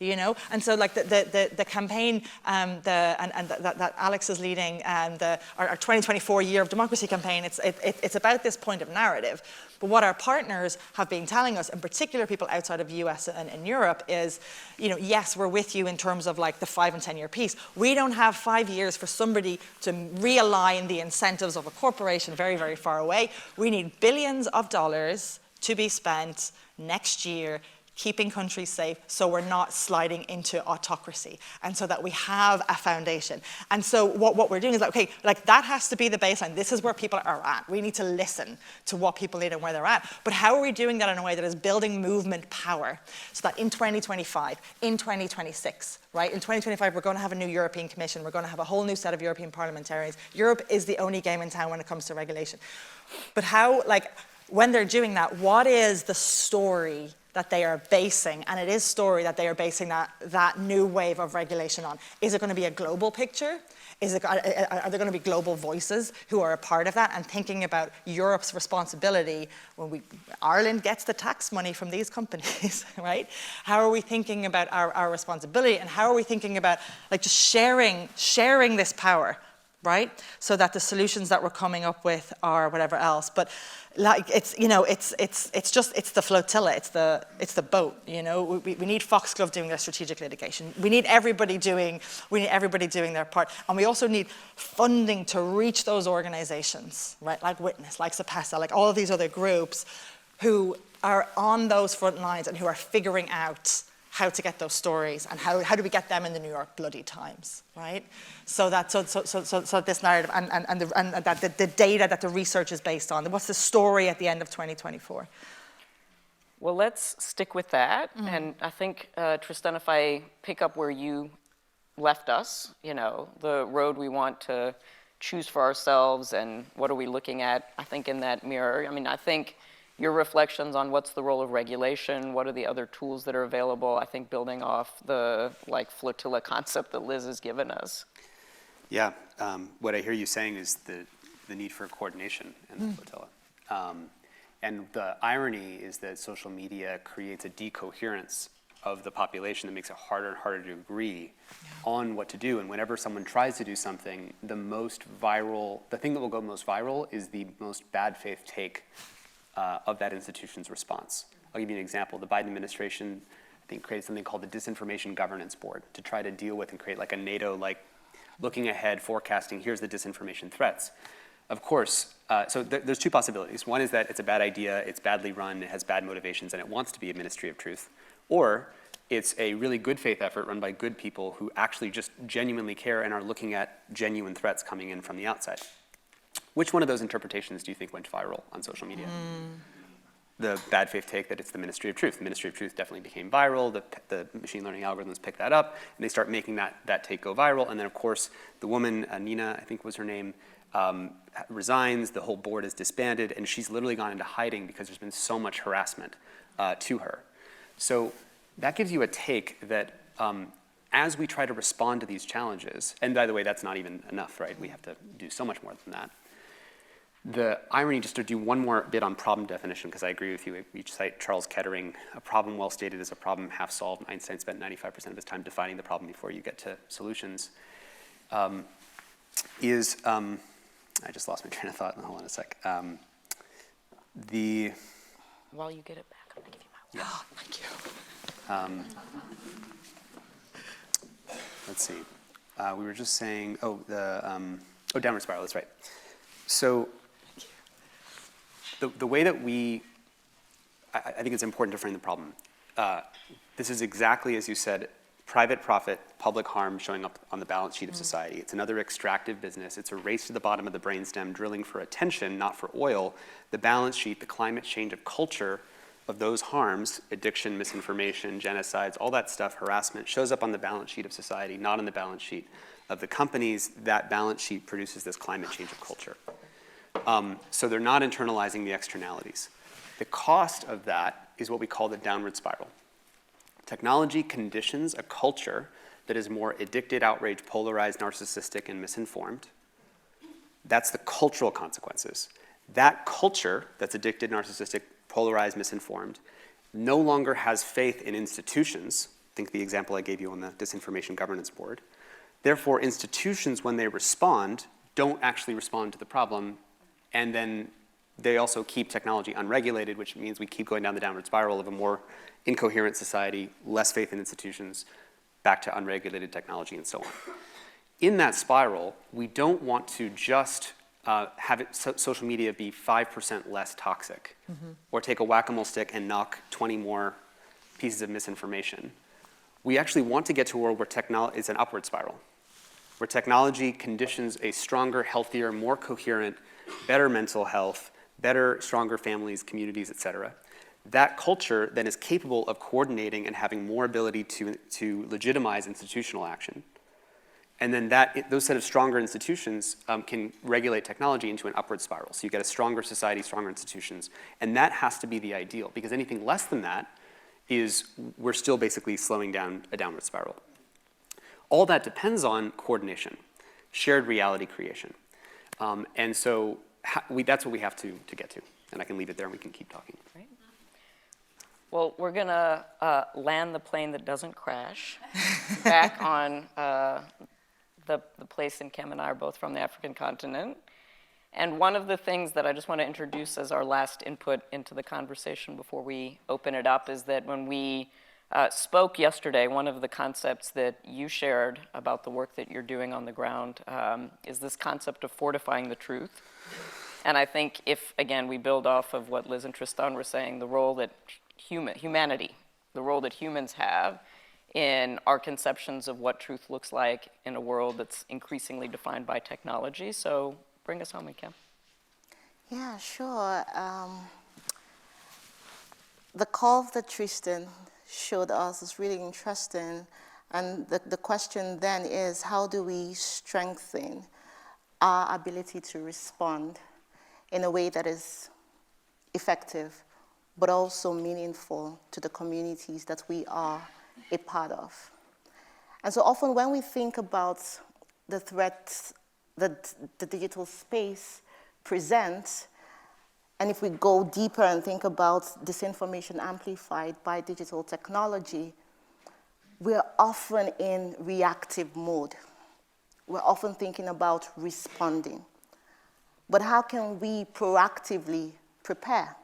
And so like the campaign that Alex is leading, and our 2024 Year of Democracy campaign, it's about this point of narrative. But what our partners have been telling us, in particular people outside of the US and Europe, is, yes, we're with you in terms of like the 5 and 10 year piece. We don't have 5 years for somebody to realign the incentives of a corporation very, very far away. We need billions of dollars to be spent next year keeping countries safe so we're not sliding into autocracy, and so that we have a foundation. And so what we're doing is like, okay, like that has to be the baseline. This is where people are at. We need to listen to what people need and where they're at. But how are we doing that in a way that is building movement power so that in 2025, in 2026, right? In 2025, we're going to have a new European Commission. We're going to have a whole new set of European parliamentarians. Europe is the only game in town when it comes to regulation. But how, like, when they're doing that, what is the story that they are basing, and it is story that they are basing that new wave of regulation on? Is it going to be a global picture? Are there going to be global voices who are a part of that and thinking about Europe's responsibility when Ireland gets the tax money from these companies, right? How are we thinking about our responsibility, and how are we thinking about like just sharing this power right? So that the solutions that we're coming up with are whatever else. But like it's, you know, it's the flotilla, it's the boat, you know. We need Foxglove doing their strategic litigation. We need everybody doing their part. And we also need funding to reach those organizations, right? Like Witness, like Sapessa, like all of these other groups who are on those front lines and who are figuring out how to get those stories and how do we get them in the New York bloody Times, right? So that so this narrative and that the data that the research is based on. What's the story at the end of 2024? Well, let's stick with that. And I think, Tristan, if I pick up where you left us, you know, the road we want to choose for ourselves and what are we looking at, I think in that mirror. I mean, I think your reflections on what's the role of regulation, what are the other tools that are available, I think building off the like flotilla concept that Liz has given us. Yeah, what I hear you saying is the need for coordination in the flotilla. And the irony is that social media creates a decoherence of the population that makes it harder and harder to agree on what to do. And whenever someone tries to do something, the thing that will go most viral is the most bad faith take of that institution's response. I'll give you an example. The Biden administration, I think, created something called the Disinformation Governance Board to try to deal with and create like a NATO-like looking ahead, forecasting, here's the disinformation threats. Of course, so there's two possibilities. One is that it's a bad idea, it's badly run, it has bad motivations, and it wants to be a ministry of truth. Or it's a really good faith effort run by good people who actually just genuinely care and are looking at genuine threats coming in from the outside. Which one of those interpretations do you think went viral on social media? The bad faith take that it's the Ministry of Truth. The Ministry of Truth definitely became viral. The machine learning algorithms picked that up, and they start making that take go viral. And then, of course, the woman, Nina, I think was her name, resigns. The whole board is disbanded, and she's literally gone into hiding because there's been so much harassment to her. So that gives you a take that as we try to respond to these challenges, and by the way, that's not even enough, right? We have to do so much more than that. The irony, just to do one more bit on problem definition, because I agree with you, each cite Charles Kettering, a problem well stated is a problem half solved. Einstein spent 95% of his time defining the problem before you get to solutions. I just lost my train of thought, hold on a sec. While you get it back, I'm gonna give you my Oh, thank you. Let's see. We were just saying, downward spiral, that's right. So the way that I think it's important to frame the problem. This is exactly, as you said, private profit, public harm showing up on the balance sheet of society. It's another extractive business. It's a race to the bottom of the brainstem, drilling for attention, not for oil. The balance sheet, the climate change of culture of those harms, addiction, misinformation, genocides, all that stuff, harassment, shows up on the balance sheet of society, not on the balance sheet of the companies. That balance sheet produces this climate change of culture. So they're not internalizing the externalities. The cost of that is what we call the downward spiral. Technology conditions a culture that is more addicted, outraged, polarized, narcissistic, and misinformed. That's the cultural consequences. That culture that's addicted, narcissistic, polarized, misinformed, no longer has faith in institutions. Think the example I gave you on the Disinformation Governance Board. Therefore, institutions, when they respond, don't actually respond to the problem, and then they also keep technology unregulated, which means we keep going down the downward spiral of a more incoherent society, less faith in institutions, back to unregulated technology, and so on. In that spiral, we don't want to just have social media be 5% less toxic, or take a whack-a-mole stick and knock 20 more pieces of misinformation. We actually want to get to a world where it's an upward spiral, where technology conditions a stronger, healthier, more coherent, better mental health, better, stronger families, communities, et cetera. That culture then is capable of coordinating and having more ability to legitimize institutional action. And then those set of stronger institutions can regulate technology into an upward spiral. So you get a stronger society, stronger institutions. And that has to be the ideal, because anything less than that is we're still basically slowing down a downward spiral. All that depends on coordination, shared reality creation. And so that's what we have to get to. And I can leave it there and we can keep talking. Right. Well, we're going to land the plane that doesn't crash back on the place, and Nkem and I are both from the African continent. And one of the things that I just want to introduce as our last input into the conversation before we open it up is that when we spoke yesterday, one of the concepts that you shared about the work that you're doing on the ground is this concept of fortifying the truth. And I think if, again, we build off of what Liz and Tristan were saying, the role that humanity, the role that humans have in our conceptions of what truth looks like in a world that's increasingly defined by technology. So bring us home, Nkem. Yeah, sure. The curve that Tristan showed us is really interesting. And the question then is, how do we strengthen our ability to respond in a way that is effective, but also meaningful to the communities that we are a part of? And so often when we think about the threats that the digital space presents, and if we go deeper and think about disinformation amplified by digital technology, we're often in reactive mode. We're often thinking about responding. But how can we proactively prepare?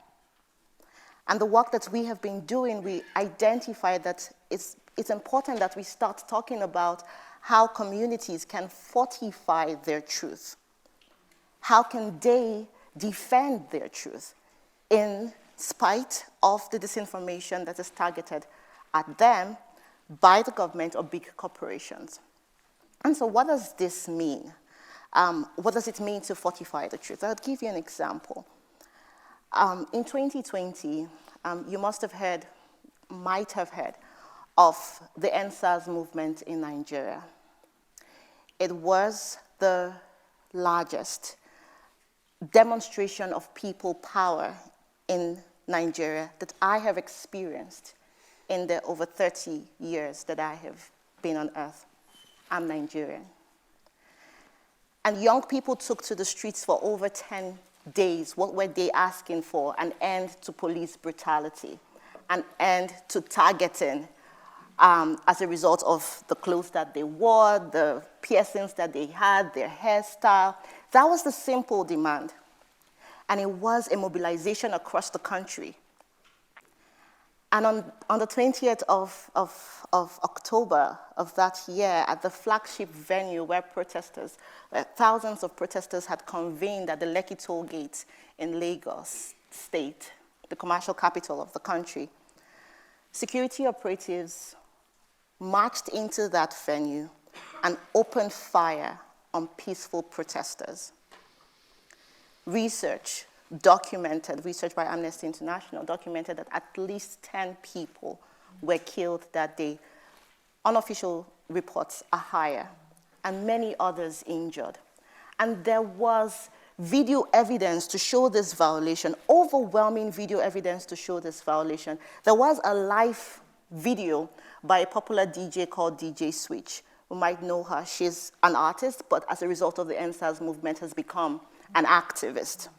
And the work that we have been doing, we identify that it's important that we start talking about how communities can fortify their truth. How can they defend their truth in spite of the disinformation that is targeted at them by the government or big corporations? And so what does this mean? What does it mean to fortify the truth? I'll give you an example. In 2020, you might have heard of the NSAS movement in Nigeria. It was the largest demonstration of people power in Nigeria that I have experienced in the over 30 years that I have been on earth. I'm Nigerian. And young people took to the streets for over 10 days. What were they asking for? An end to police brutality, an end to targeting as a result of the clothes that they wore, the piercings that they had, their hairstyle. That was the simple demand. And it was a mobilization across the country. And on the 20th of October of that year, at the flagship venue where thousands of protesters had convened at the Lekki toll gate in Lagos State, the commercial capital of the country, security operatives marched into that venue and opened fire on peaceful protesters. Research by Amnesty International documented that at least 10 people were killed that day. Unofficial reports are higher, and many others injured. And there was video evidence to show this violation, overwhelming video evidence to show this violation. There was a live video by a popular DJ called DJ Switch. You might know her. She's an artist, but as a result of the NSAS movement has become an activist.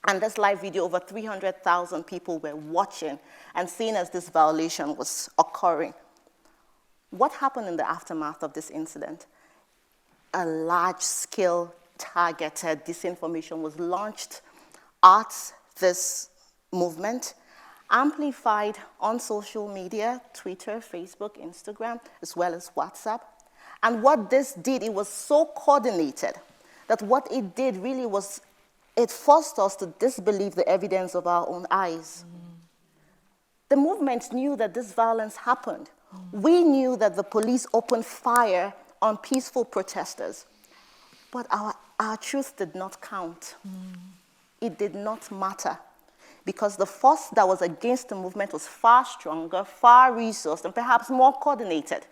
And this live video, over 300,000 people were watching and seeing as this violation was occurring. What happened in the aftermath of this incident? A large-scale targeted disinformation was launched at this movement, amplified on social media, Twitter, Facebook, Instagram, as well as WhatsApp. And what this did, it was so coordinated that what it did really was it forced us to disbelieve the evidence of our own eyes. The movement knew that this violence happened. We knew that the police opened fire on peaceful protesters. But our truth did not count. It did not matter. Because the force that was against the movement was far stronger, far resourced, and perhaps more coordinated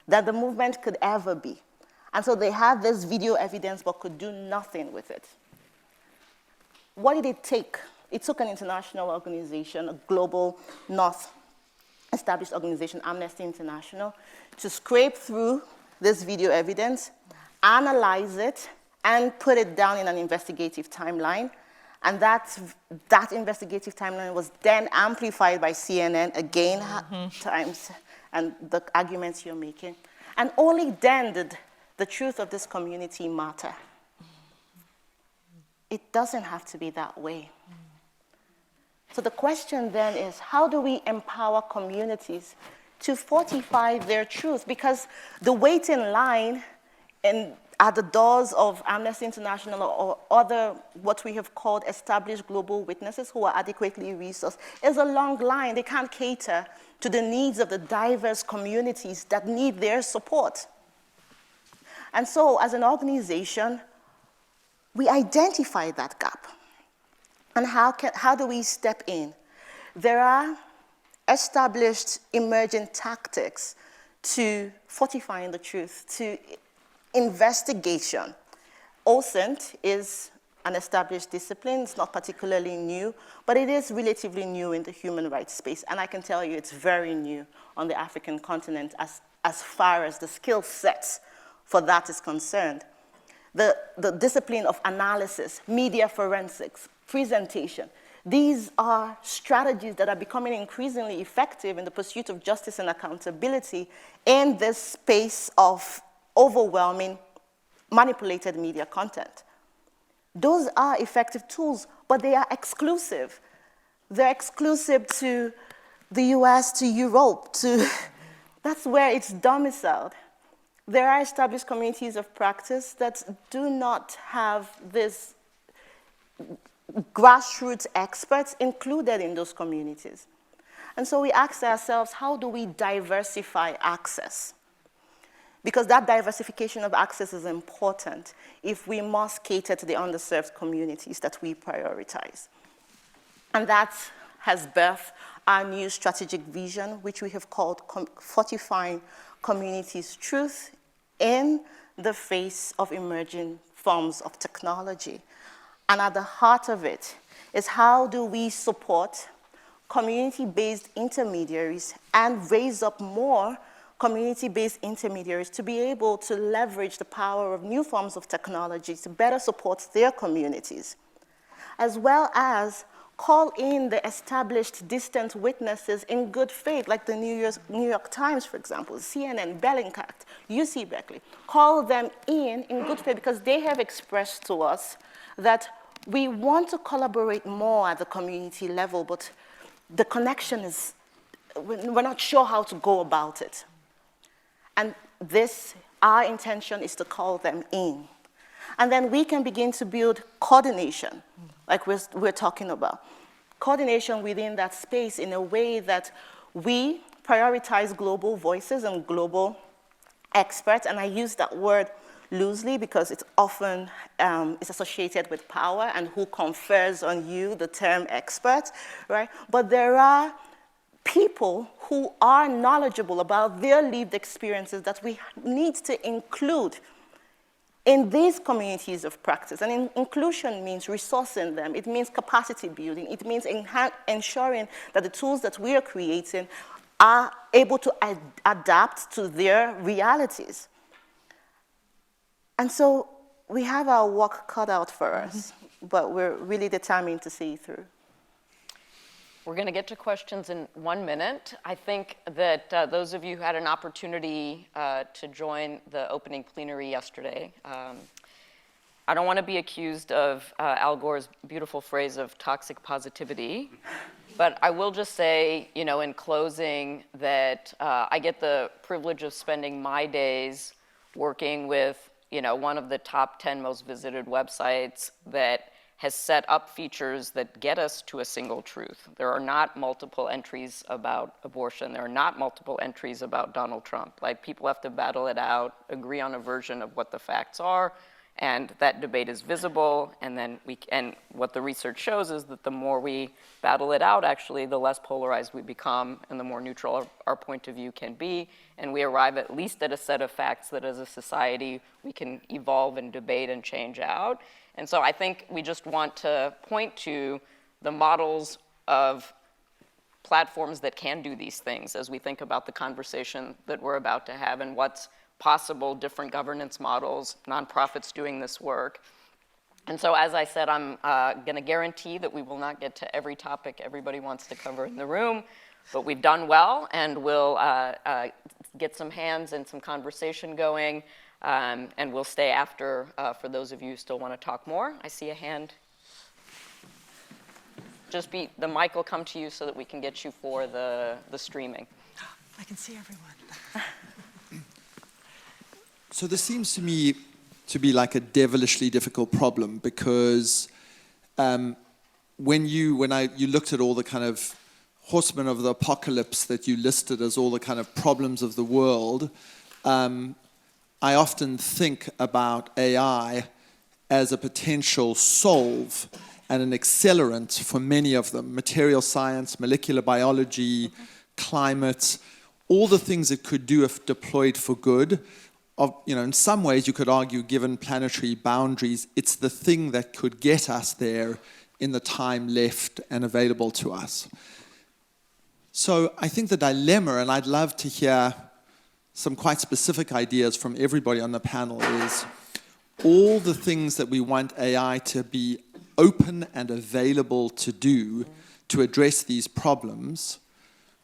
than the movement could ever be. And so they had this video evidence but could do nothing with it. What did it take? It took an international organization, a global North established organization, Amnesty International, to scrape through this video evidence, analyze it, and put it down in an investigative timeline. And that investigative timeline was then amplified by CNN again, times, and the arguments you're making. And only then did the truth of this community matter. It doesn't have to be that way. So the question then is, how do we empower communities to fortify their truth? Because the waiting line at the doors of Amnesty International or other, what we have called established global witnesses who are adequately resourced, is a long line. They can't cater to the needs of the diverse communities that need their support. And so, as an organization, we identify that gap. And how do we step in? There are established emerging tactics to fortifying the truth, to investigation. OSINT is an established discipline. It's not particularly new, but it is relatively new in the human rights space. And I can tell you it's very new on the African continent as far as the skill sets for that is concerned. The discipline of analysis, media forensics, presentation, these are strategies that are becoming increasingly effective in the pursuit of justice and accountability in this space of overwhelming, manipulated media content. Those are effective tools, but they are exclusive. They're exclusive to the US, to Europe, that's where it's domiciled. There are established communities of practice that do not have this grassroots experts included in those communities. And so we ask ourselves, how do we diversify access? Because that diversification of access is important if we must cater to the underserved communities that we prioritize. And that has birthed our new strategic vision, which we have called Fortifying Communities' Truth in the Face of Emerging Forms of Technology. And at the heart of it is, how do we support community-based intermediaries and raise up more community-based intermediaries to be able to leverage the power of new forms of technology to better support their communities, as well as call in the established distant witnesses in good faith, like the New York Times, for example, CNN, Bellingcat, UC Berkeley. Call them in good faith because they have expressed to us that we want to collaborate more at the community level, but the connection is, we're not sure how to go about it. And our intention is to call them in. And then we can begin to build coordination, like we're talking about. Coordination within that space in a way that we prioritize global voices and global experts, and I use that word loosely because it's often is associated with power and who confers on you the term expert, right? But there are people who are knowledgeable about their lived experiences that we need to include in these communities of practice. And inclusion means resourcing them. It means capacity building. It means ensuring that the tools that we are creating are able to adapt to their realities. And so we have our work cut out for us, but we're really determined to see it through. We're going to get to questions in 1 minute. I think that those of you who had an opportunity to join the opening plenary yesterday, I don't want to be accused of Al Gore's beautiful phrase of toxic positivity, but I will just say, in closing, that I get the privilege of spending my days working with, one of the top 10 most visited websites that has set up features that get us to a single truth. There are not multiple entries about abortion. There are not multiple entries about Donald Trump. Like, people have to battle it out, agree on a version of what the facts are, and that debate is visible. And then and what the research shows is that the more we battle it out, actually, the less polarized we become and the more neutral our point of view can be. And we arrive at least at a set of facts that as a society we can evolve and debate and change out. And so I think we just want to point to the models of platforms that can do these things as we think about the conversation that we're about to have and what's possible, different governance models, nonprofits doing this work. And so, as I said, I'm going to guarantee that we will not get to every topic everybody wants to cover in the room, but we've done well, and we'll get some hands and some conversation going. And we'll stay after for those of you who still want to talk more. I see a hand. The mic will come to you so that we can get you for the streaming. I can see everyone. So this seems to me to be like a devilishly difficult problem, because when you looked at all the kind of horsemen of the apocalypse that you listed as all the kind of problems of the world, I often think about AI as a potential solve and an accelerant for many of them. Material science, molecular biology, climate, all the things it could do if deployed for good. In some ways you could argue, given planetary boundaries, it's the thing that could get us there in the time left and available to us. So I think the dilemma, and I'd love to hear some quite specific ideas from everybody on the panel, is all the things that we want AI to be open and available to do to address these problems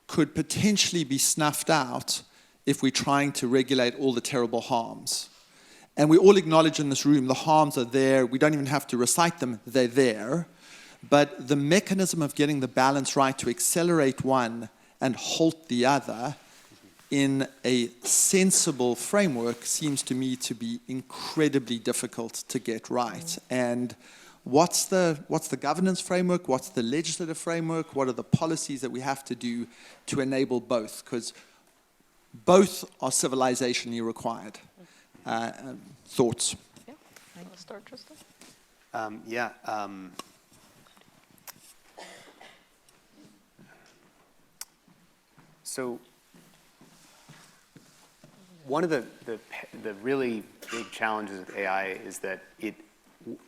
could potentially be snuffed out if we're trying to regulate all the terrible harms. And we all acknowledge in this room the harms are there. We don't even have to recite them. They're there. But the mechanism of getting the balance right to accelerate one and halt the other in a sensible framework seems to me to be incredibly difficult to get right. And what's the governance framework? What's the legislative framework? What are the policies that we have to do to enable both? Because both are civilizationally required. Thoughts? Yeah, want to start, Tristan? So one of the really big challenges with AI is that it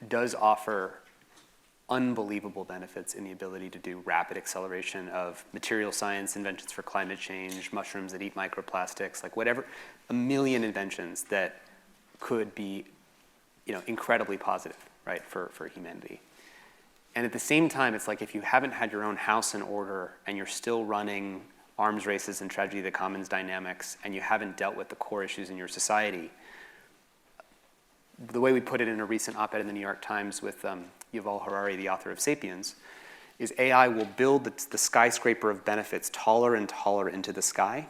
does offer unbelievable benefits in the ability to do rapid acceleration of material science inventions for climate change, mushrooms that eat microplastics, like whatever, a million inventions that could be, incredibly positive, right, for humanity. And at the same time, it's like if you haven't had your own house in order and you're still running arms races and tragedy of the commons dynamics, and you haven't dealt with the core issues in your society, the way we put it in a recent op-ed in the New York Times with Yuval Harari, the author of *Sapiens*, is AI will build the skyscraper of benefits taller and taller into the sky.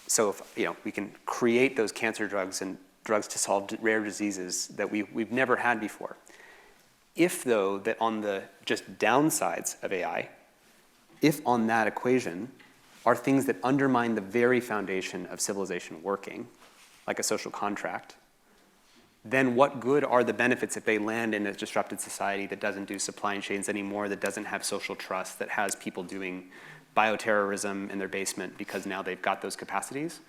So if we can create those cancer drugs and drugs to solve rare diseases that we've never had before. If, though, that on the just downsides of AI, if on that equation are things that undermine the very foundation of civilization working, like a social contract, then what good are the benefits if they land in a disrupted society that doesn't do supply chains anymore, that doesn't have social trust, that has people doing bioterrorism in their basement because now they've got those capacities?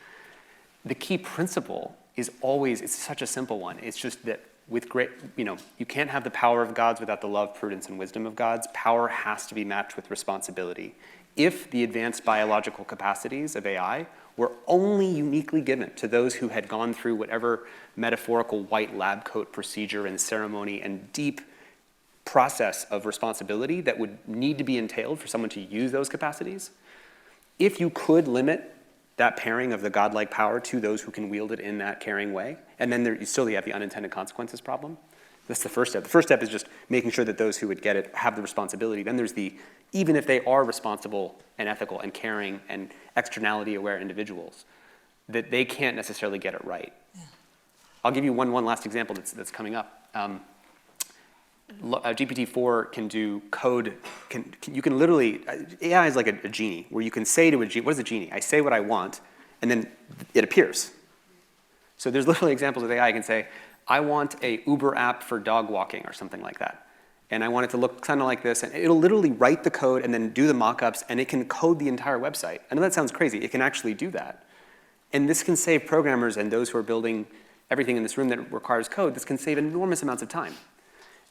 The key principle is always, it's such a simple one. It's just that with great, you can't have the power of gods without the love, prudence, and wisdom of gods. Power has to be matched with responsibility. If the advanced biological capacities of AI were only uniquely given to those who had gone through whatever metaphorical white lab coat procedure and ceremony and deep process of responsibility that would need to be entailed for someone to use those capacities, if you could limit that pairing of the godlike power to those who can wield it in that caring way, and then you still have the unintended consequences problem. That's the first step. The first step is just making sure that those who would get it have the responsibility. Then there's even if they are responsible and ethical and caring and externality-aware individuals, that they can't necessarily get it right. Yeah. I'll give you one last example that's coming up. GPT-4 can do code. You can literally, AI is like a genie, where you can say to a genie, what is a genie? I say what I want, and then it appears. So there's literally examples of AI. I can say, I want a Uber app for dog walking or something like that. And I want it to look kind of like this, and it'll literally write the code and then do the mock-ups, and it can code the entire website. I know that sounds crazy. It can actually do that. And this can save programmers and those who are building everything in this room that requires code, this can save enormous amounts of time.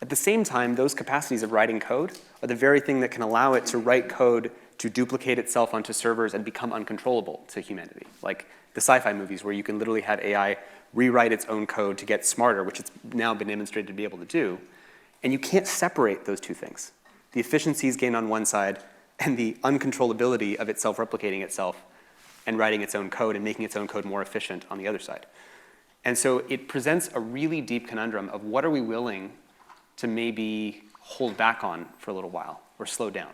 At the same time, those capacities of writing code are the very thing that can allow it to write code to duplicate itself onto servers and become uncontrollable to humanity. Like the sci-fi movies where you can literally have AI rewrite its own code to get smarter, which it's now been demonstrated to be able to do. And you can't separate those two things. The efficiencies gained on one side and the uncontrollability of it self-replicating itself and writing its own code and making its own code more efficient on the other side. And so it presents a really deep conundrum of what are we willing to maybe hold back on for a little while or slow down.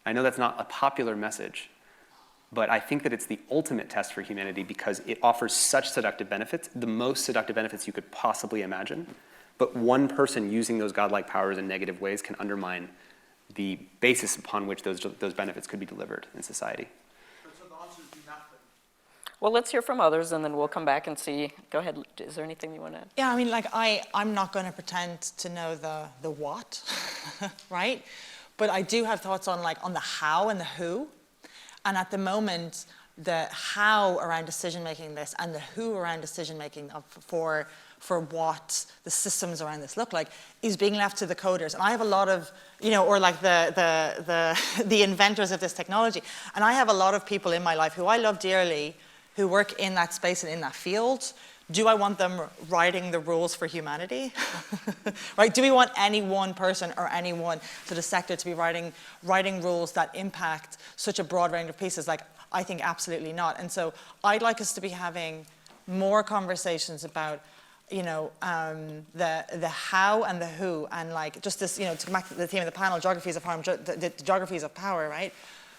I know that's not a popular message, but I think that it's the ultimate test for humanity because it offers such seductive benefits, the most seductive benefits you could possibly imagine. But one person using those godlike powers in negative ways can undermine the basis upon which those benefits could be delivered in society. So the answer is nothing. Well, let's hear from others, and then we'll come back and see. Go ahead. Is there anything you want to add? Yeah, I mean, like, I'm not going to pretend to know the what, right? But I do have thoughts on the how and the who. And at the moment, the how around decision-making this and the who around decision-making for what the systems around this look like is being left to the coders. And I have a lot of, or like the inventors of this technology. And I have a lot of people in my life who I love dearly who work in that space and in that field. Do I want them writing the rules for humanity? Right? Do we want any one person or any one sort of sector to be writing rules that impact such a broad range of pieces? Like, I think absolutely not. And so I'd like us to be having more conversations about the how and the who, and like just this, to come back to the theme of the panel, geographies of harm, the geographies of power, right?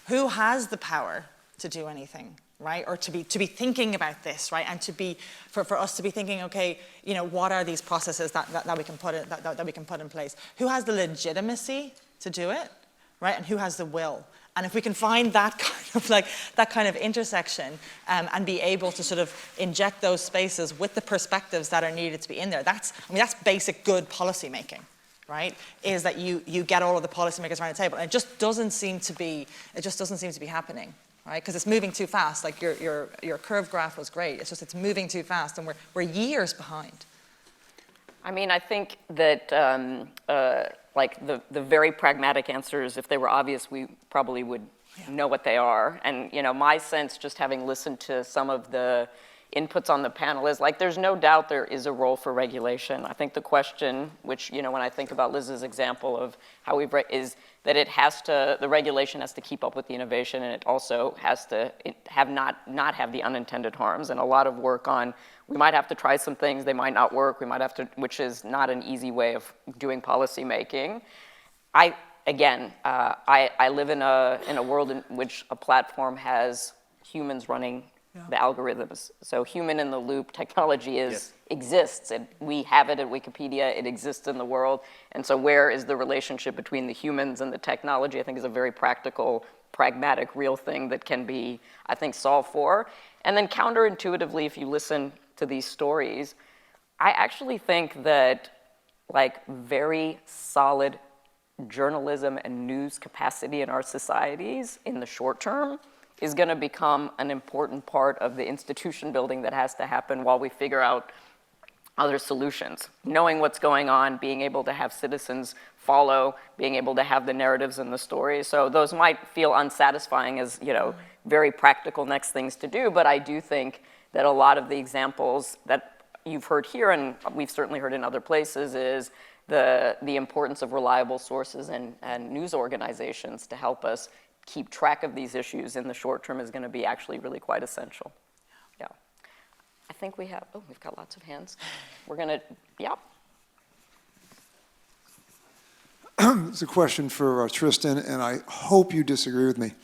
Who has the power to do anything, right? Or to be thinking about this, right? And to be for us to be thinking, okay, what are these processes that we can put in, that we can put in place? Who has the legitimacy to do it, right? And who has the will? And if we can find that kind of intersection and be able to sort of inject those spaces with the perspectives that are needed to be in there, that's basic good policy making, right? Is that you get all of the policymakers around the table, and it just doesn't seem to be happening, right? Because it's moving too fast. Like your curve graph was great. It's moving too fast, and we're years behind. I mean, I think that the very pragmatic answers, if they were obvious, we probably would know what they are. And my sense, just having listened to some of the inputs on the panel, is there's no doubt there is a role for regulation. I think the question, which when I think about Liz's example of how we've is that the regulation has to keep up with the innovation, and it also has to not have the unintended harms, and a lot of work on. We might have to try some things, they might not work, we might have to, which is not an easy way of doing policy making. I live in a world in which a platform has humans running the algorithms. So human in the loop technology exists. We have it at Wikipedia, it exists in the world. And so where is the relationship between the humans and the technology? I think is a very practical, pragmatic, real thing that can be, I think, solved for. And then counterintuitively, if you listen to these stories, I actually think that very solid journalism and news capacity in our societies in the short term is going to become an important part of the institution building that has to happen while we figure out other solutions. Knowing what's going on, being able to have citizens follow, being able to have the narratives and the stories. So those might feel unsatisfying as, very practical next things to do, but I do think that a lot of the examples that you've heard here, and we've certainly heard in other places, is the importance of reliable sources and news organizations to help us keep track of these issues in the short term is going to be actually really quite essential. Yeah. I think we've got lots of hands. We're going to, It's a question for Tristan, and I hope you disagree with me.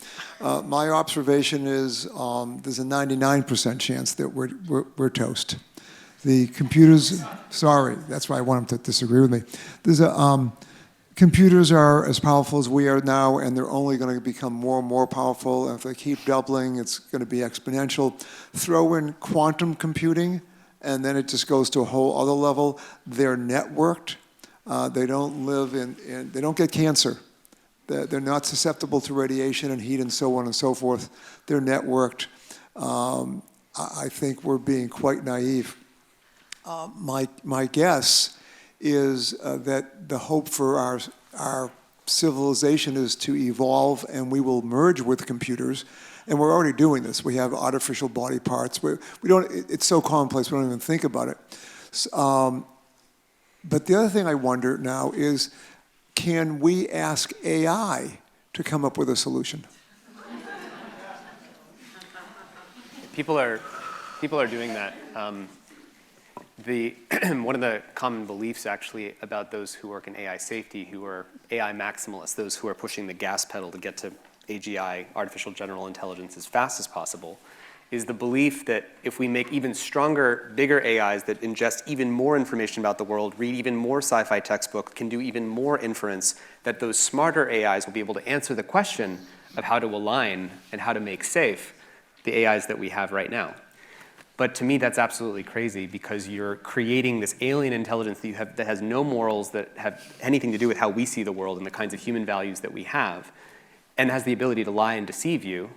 My observation is there's a 99% chance that we're toast. The computers, sorry, that's why I want them to disagree with me. Computers are as powerful as we are now, and they're only going to become more and more powerful. And if they keep doubling, it's going to be exponential. Throw in quantum computing, and then it just goes to a whole other level. They're networked. They don't live they don't get cancer. They're not susceptible to radiation and heat and so on and so forth. They're networked. I think we're being quite naive. My guess is that the hope for our civilization is to evolve, and we will merge with computers. And we're already doing this. We have artificial body parts. It's so commonplace we don't even think about it. But the other thing I wonder now is, can we ask AI to come up with a solution? People are doing that. one of the common beliefs actually about those who work in AI safety, who are AI maximalists, those who are pushing the gas pedal to get to AGI, artificial general intelligence, as fast as possible, is the belief that if we make even stronger, bigger AIs that ingest even more information about the world, read even more sci-fi textbooks, can do even more inference, that those smarter AIs will be able to answer the question of how to align and how to make safe the AIs that we have right now. But to me, that's absolutely crazy, because you're creating this alien intelligence that you have, that has no morals, that have anything to do with how we see the world and the kinds of human values that we have, and has the ability to lie and deceive you.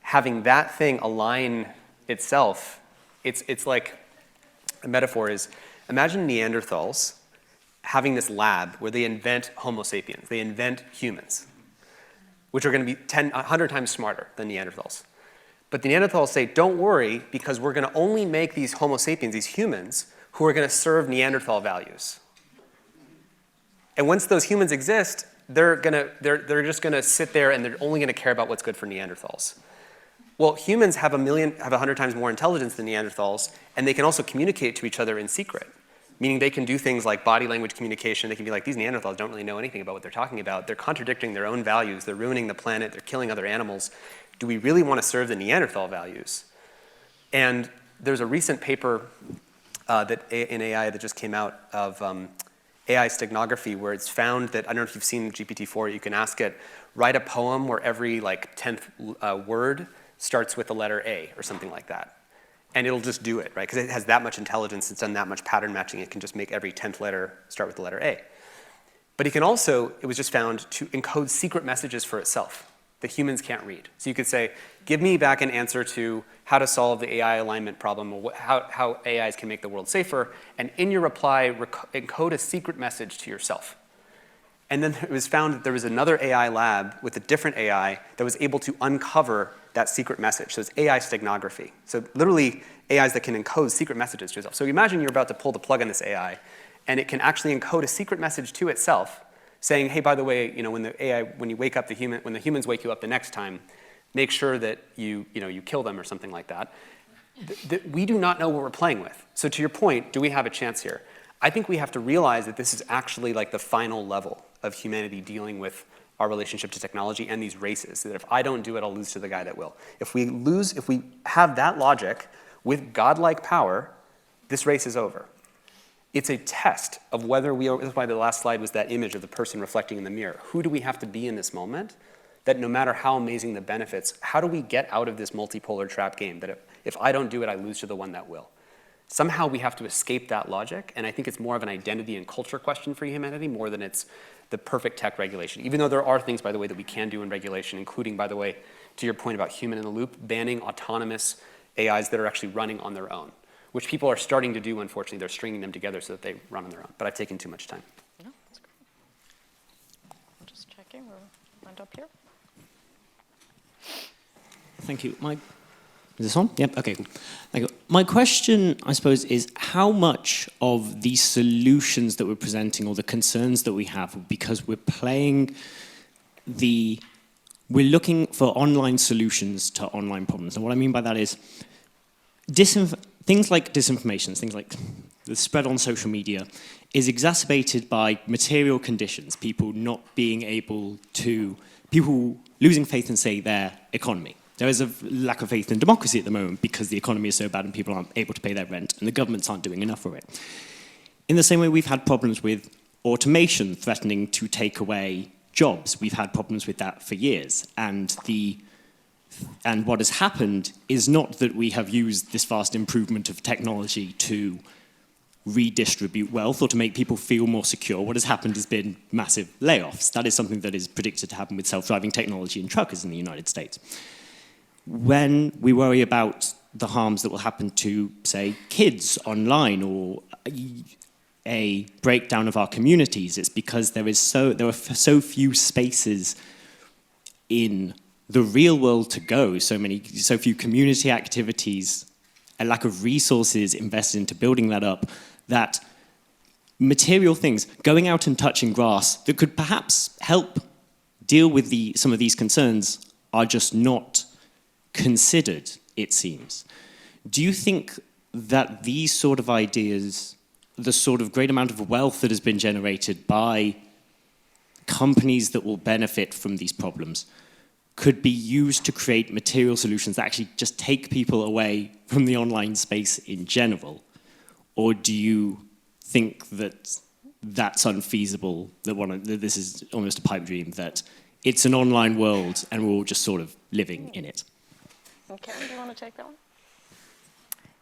Having that thing align itself, it's like, a metaphor is, imagine Neanderthals having this lab where they invent Homo sapiens, they invent humans, which are going to be 100 times smarter than Neanderthals. But the Neanderthals say, don't worry, because we're going to only make these Homo sapiens, these humans, who are going to serve Neanderthal values. And once those humans exist, they're just going to sit there and they're only going to care about what's good for Neanderthals. Well, humans have 100 times more intelligence than Neanderthals, and they can also communicate to each other in secret. Meaning they can do things like body language communication. They can be like, these Neanderthals don't really know anything about what they're talking about. They're contradicting their own values. They're ruining the planet. They're killing other animals. Do we really want to serve the Neanderthal values? And there's a recent paper in AI that just came out of AI steganography, where it's found that, I don't know if you've seen GPT-4, you can ask it, write a poem where every 10th word starts with the letter A or something like that. And it'll just do it, right? Because it has that much intelligence, it's done that much pattern matching, it can just make every 10th letter start with the letter A. But it can also, it was just found to encode secret messages for itself that humans can't read. So you could say, give me back an answer to how to solve the AI alignment problem, or how AIs can make the world safer, and in your reply, encode a secret message to yourself. And then it was found that there was another AI lab with a different AI that was able to uncover that secret message. So it's AI steganography. So literally AIs that can encode secret messages to yourself. So imagine you're about to pull the plug on this AI, and it can actually encode a secret message to itself, saying, hey, by the way, when you wake up when the humans wake you up the next time, make sure that you kill them or something like that. We do not know what we're playing with. So to your point, do we have a chance here? I think we have to realize that this is actually like the final level of humanity dealing with our relationship to technology and these races, that if I don't do it, I'll lose to the guy that will. If we have that logic with godlike power, this race is over. It's a test of whether that's why the last slide was that image of the person reflecting in the mirror. Who do we have to be in this moment that no matter how amazing the benefits, how do we get out of this multipolar trap game that if I don't do it, I lose to the one that will? Somehow we have to escape that logic, and I think it's more of an identity and culture question for humanity more than it's the perfect tech regulation. Even though there are things, by the way, that we can do in regulation, including, by the way, to your point about human in the loop, banning autonomous AIs that are actually running on their own, which people are starting to do, unfortunately. They're stringing them together so that they run on their own. But I've taken too much time. No, that's great. I'm just checking. We'll end up here. Thank you. Is this on? Yep, okay, cool. Thank you. My question, I suppose, is how much of the solutions that we're presenting or the concerns that we have, because we're looking for online solutions to online problems. And what I mean by that is things like disinformation, things like the spread on social media is exacerbated by material conditions, people losing faith in, say, their economy. There is a lack of faith in democracy at the moment because the economy is so bad and people aren't able to pay their rent and the governments aren't doing enough for it. In the same way, we've had problems with automation threatening to take away jobs. We've had problems with that for years. And what has happened is not that we have used this vast improvement of technology to redistribute wealth or to make people feel more secure. What has happened has been massive layoffs. That is something that is predicted to happen with self-driving technology and truckers in the United States. When we worry about the harms that will happen to, say, kids online or a breakdown of our communities, it's because there are so few spaces in the real world to go, so few community activities, a lack of resources invested into building that up, that material things, going out and touching grass that could perhaps help deal with some of these concerns are just not considered, it seems. Do you think that these sort of ideas, the sort of great amount of wealth that has been generated by companies that will benefit from these problems could be used to create material solutions that actually just take people away from the online space in general? Or do you think that that's unfeasible, that this is almost a pipe dream, that it's an online world and we're all just sort of living in it? Okay, do you want to take that one?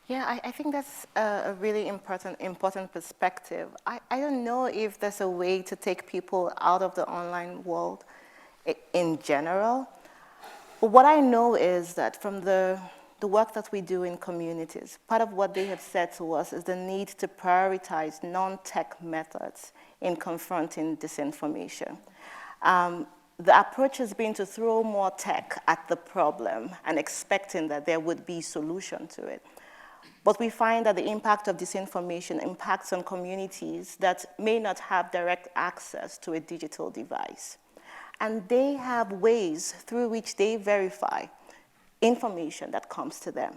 Yeah, I think that's a really important perspective. I don't know if there's a way to take people out of the online world in general. But what I know is that from the work that we do in communities, part of what they have said to us is the need to prioritize non-tech methods in confronting disinformation. The approach has been to throw more tech at the problem and expecting that there would be solution to it. But we find that the impact of disinformation impacts on communities that may not have direct access to a digital device. And they have ways through which they verify information that comes to them.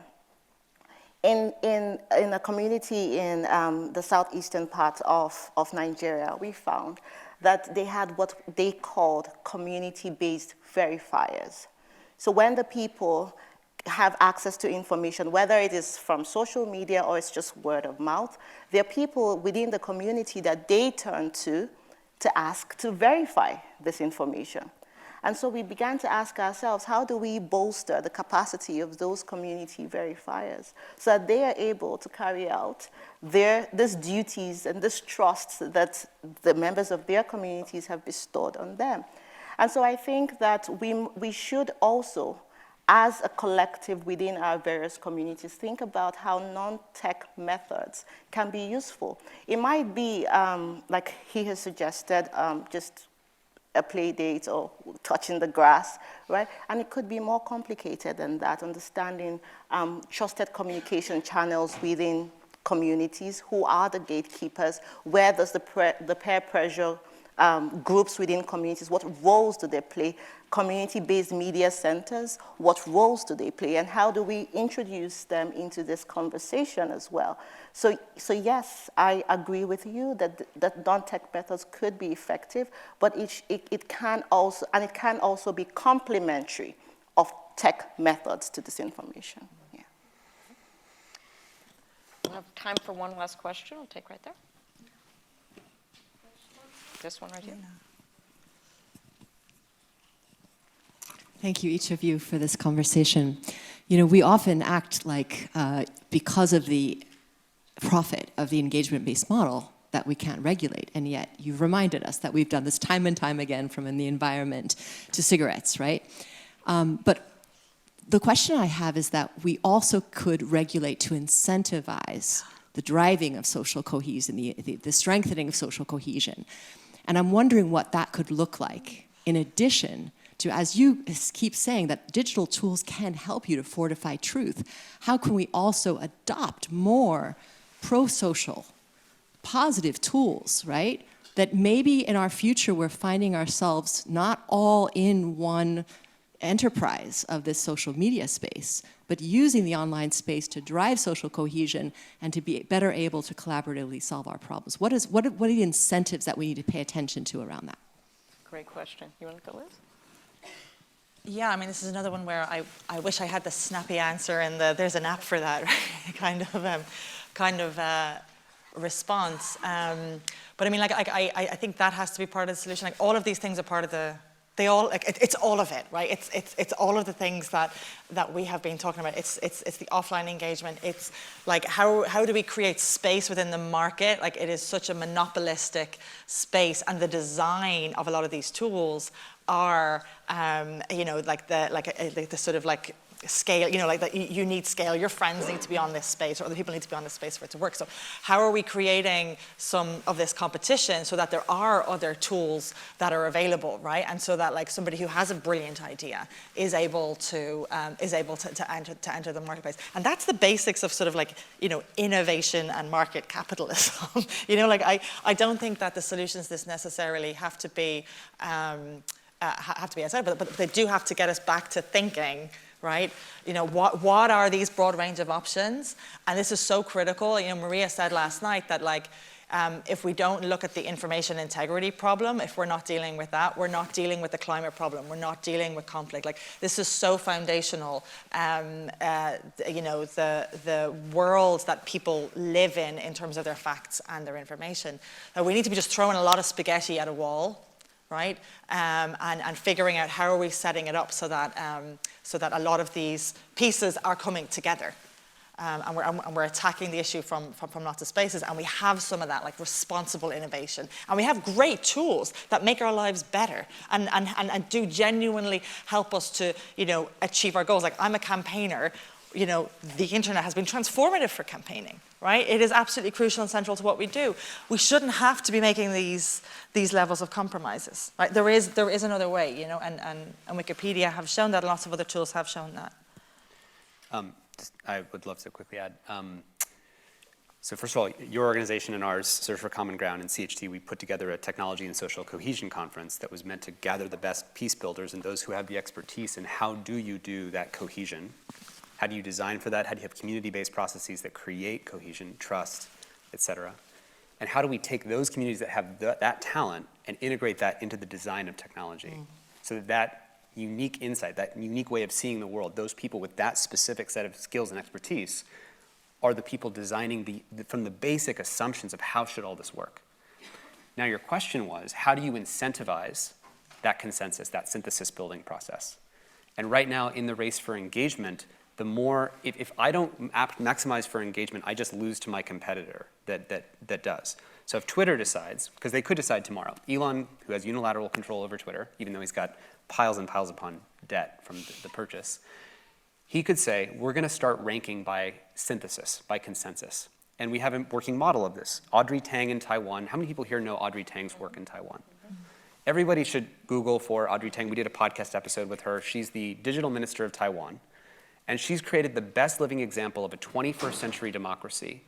In a community in the southeastern part of Nigeria, we found that they had what they called community-based verifiers. So when the people have access to information, whether it is from social media or it's just word of mouth, there are people within the community that they turn to ask to verify this information. And so we began to ask ourselves, how do we bolster the capacity of those community verifiers so that they are able to carry out these duties and this trust that the members of their communities have bestowed on them? And so I think that we should also, as a collective within our various communities, think about how non-tech methods can be useful. It might be, like he has suggested, just a play date or touching the grass, right? And it could be more complicated than that, understanding trusted communication channels within communities, who are the gatekeepers, where does the peer pressure groups within communities, what roles do they play? Community-based media centers, what roles do they play? And how do we introduce them into this conversation as well? So yes, I agree with you that non-tech methods could be effective, but it can also be complementary of tech methods to disinformation. Yeah. We'll have time for one last question. We'll take right there. This one right here. Thank you, each of you, for this conversation. You know, we often act like because of the profit of the engagement-based model that we can't regulate, and yet you've reminded us that we've done this time and time again, from in the environment to cigarettes, right? But the question I have is that we also could regulate to incentivize the driving of social cohesion, the strengthening of social cohesion. And I'm wondering what that could look like, in addition to, as you keep saying, that digital tools can help you to fortify truth. How can we also adopt more pro-social, positive tools, right? That maybe in our future we're finding ourselves not all in one enterprise of this social media space, but using the online space to drive social cohesion and to be better able to collaboratively solve our problems. What are the incentives that we need to pay attention to around that? Great question. You want to go, Liz? Yeah, I mean, this is another one where I wish I had the snappy answer and there's an app for that, right? kind of response. But I mean, like, I think that has to be part of the solution. Like, all of these things are part of the. It's all of it, right? It's all of the things that we have been talking about. It's the offline engagement. It's like how do we create space within the market? Like, it is such a monopolistic space, and the design of a lot of these tools are, you know, like the sort of like scale, you know, like that you need scale. Your friends need to be on this space, or other people need to be on this space for it to work. So how are we creating some of this competition so that there are other tools that are available, right? And so that, like, somebody who has a brilliant idea is able to enter the marketplace. And that's the basics of sort of, like, you know, innovation and market capitalism. You know, like, I don't think that the solutions this necessarily have to be outside, but they do have to get us back to thinking right? You know, what are these broad range of options? And this is so critical. You know, Maria said last night that, like, if we don't look at the information integrity problem, if we're not dealing with that, we're not dealing with the climate problem, we're not dealing with conflict. Like, this is so foundational. You know, the world that people live in terms of their facts and their information. We need to be just throwing a lot of spaghetti at a wall, right? And figuring out how are we setting it up so that a lot of these pieces are coming together. And we're attacking the issue from lots of spaces, and we have some of that, like responsible innovation. And we have great tools that make our lives better and do genuinely help us to, you know, achieve our goals. Like, I'm a campaigner. You know, the internet has been transformative for campaigning, right? It is absolutely crucial and central to what we do. We shouldn't have to be making these levels of compromises, right? There is another way, you know, and Wikipedia have shown that, and lots of other tools have shown that. I would love to quickly add. So first of all, your organization and ours, Search for Common Ground, and CHT, we put together a technology and social cohesion conference that was meant to gather the best peace builders and those who have the expertise in how do you do that cohesion. How do you design for that? How do you have community-based processes that create cohesion, trust, et cetera? And how do we take those communities that have that talent and integrate that into the design of technology so that unique insight, that unique way of seeing the world, those people with that specific set of skills and expertise are the people designing from the basic assumptions of how should all this work. Now your question was, how do you incentivize that consensus, that synthesis building process? And right now in the race for engagement, the more, if I don't maximize for engagement, I just lose to my competitor that does. So if Twitter decides, because they could decide tomorrow, Elon, who has unilateral control over Twitter, even though he's got piles and piles upon debt from the purchase, he could say, we're going to start ranking by synthesis, by consensus. And we have a working model of this. Audrey Tang in Taiwan. How many people here know Audrey Tang's work in Taiwan? Everybody should Google for Audrey Tang. We did a podcast episode with her. She's the digital minister of Taiwan. And she's created the best living example of a 21st century democracy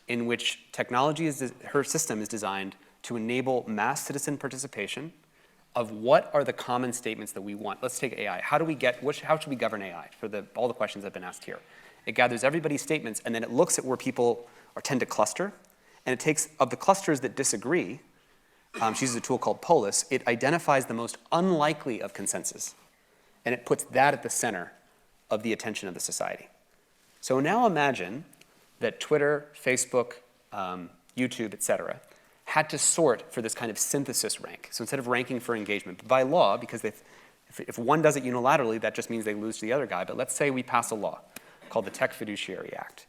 in which technology her system is designed to enable mass citizen participation of what are the common statements that we want. Let's take AI. How should we govern AI for all the questions that have been asked here? It gathers everybody's statements, and then it looks at where people tend to cluster, and it takes, of the clusters that disagree, she uses a tool called Polis, it identifies the most unlikely of consensus, and it puts that at the center of the attention of the society. So now imagine that Twitter, Facebook, YouTube, et cetera, had to sort for this kind of synthesis rank. So instead of ranking for engagement, by law, because if one does it unilaterally, that just means they lose to the other guy. But let's say we pass a law called the Tech Fiduciary Act.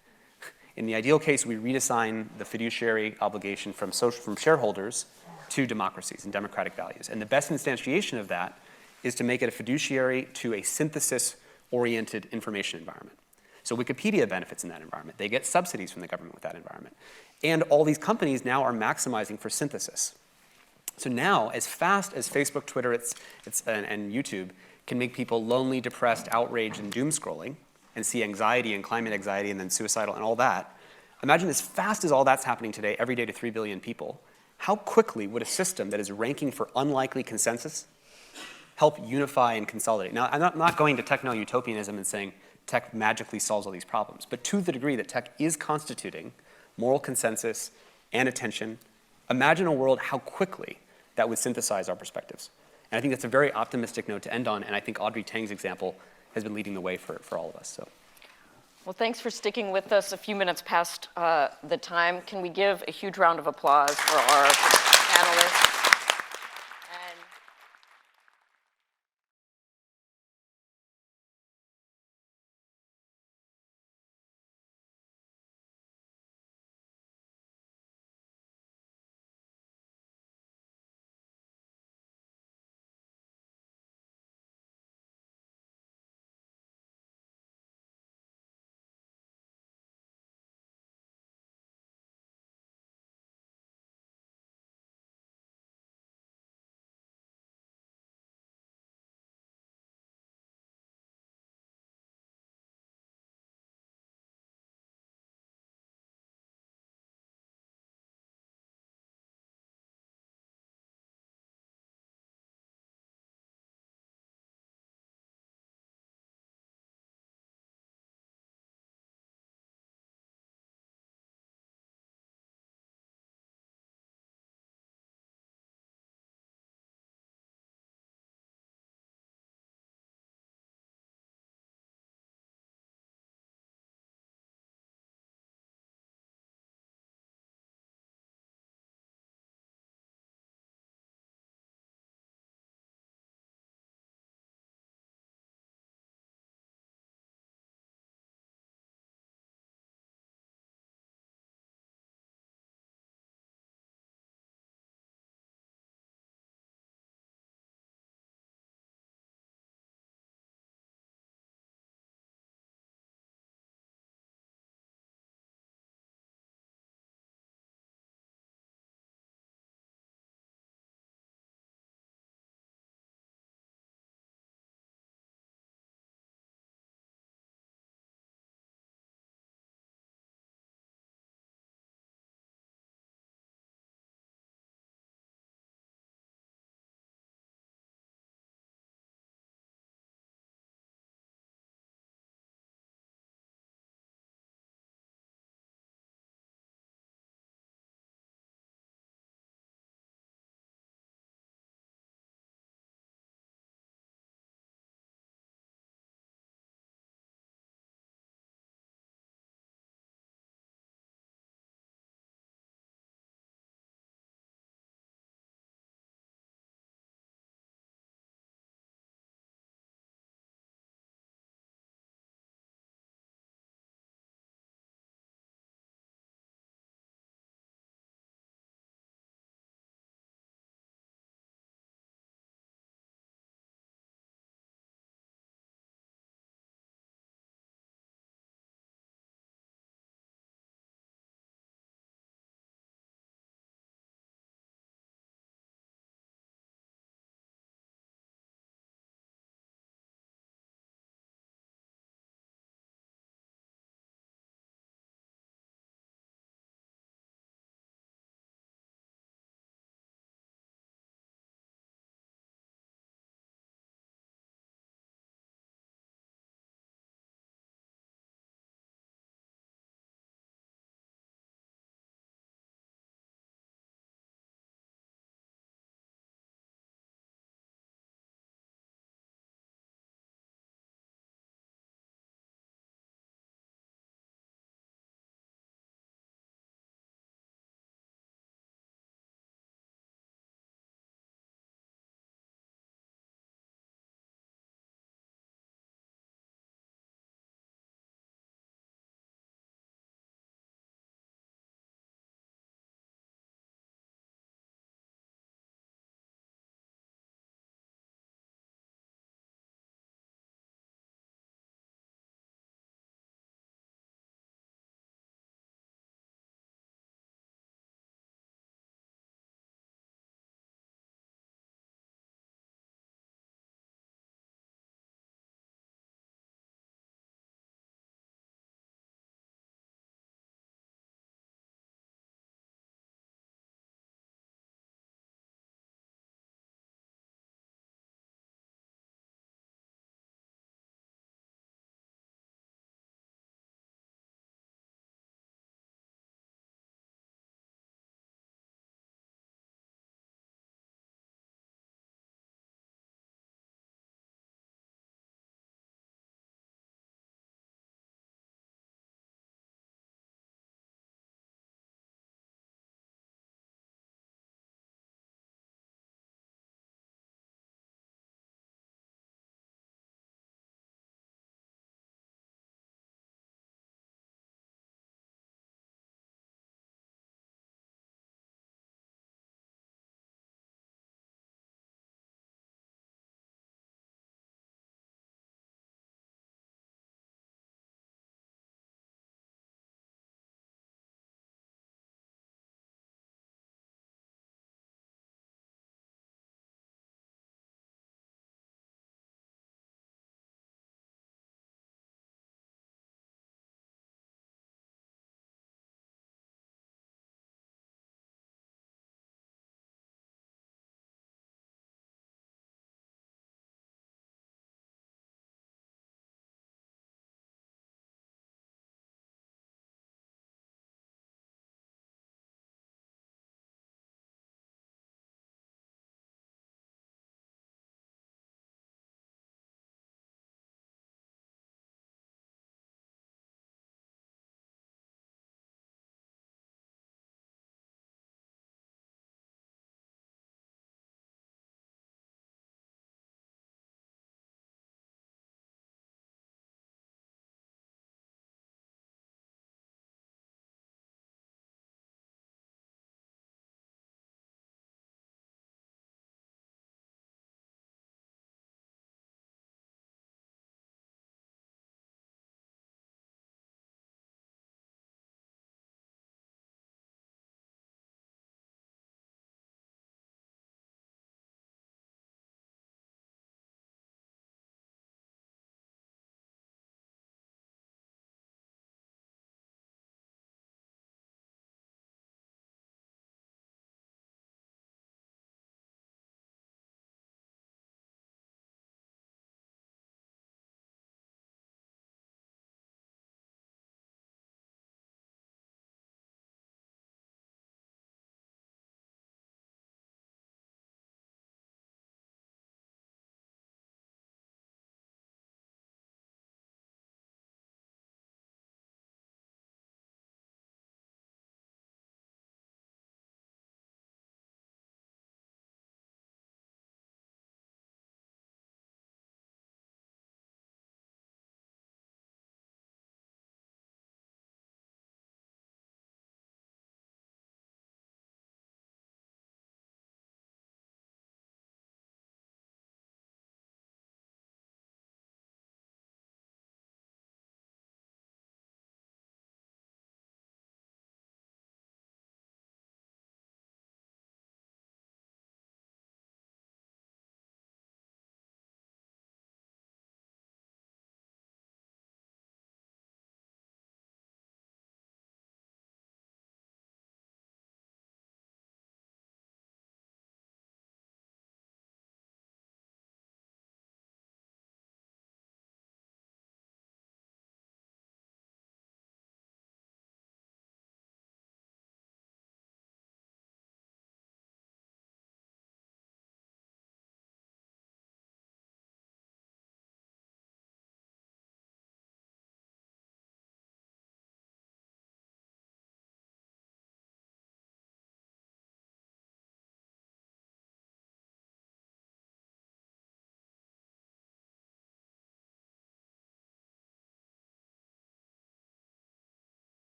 In the ideal case, we reassign the fiduciary obligation from shareholders to democracies and democratic values. And the best instantiation of that is to make it a fiduciary to a synthesis-oriented information environment. So Wikipedia benefits in that environment. They get subsidies from the government with that environment. And all these companies now are maximizing for synthesis. So now, as fast as Facebook, Twitter, and YouTube can make people lonely, depressed, outraged, and doom scrolling, and see anxiety and climate anxiety and then suicidal and all that, imagine as fast as all that's happening today, every day to 3 billion people, how quickly would a system that is ranking for unlikely consensus help unify and consolidate? Now, I'm not going to techno-utopianism and saying tech magically solves all these problems, but to the degree that tech is constituting moral consensus and attention, imagine a world how quickly that would synthesize our perspectives. And I think that's a very optimistic note to end on, and I think Audrey Tang's example has been leading the way for all of us. So. Well, thanks for sticking with us a few minutes past the time. Can we give a huge round of applause for our panelists?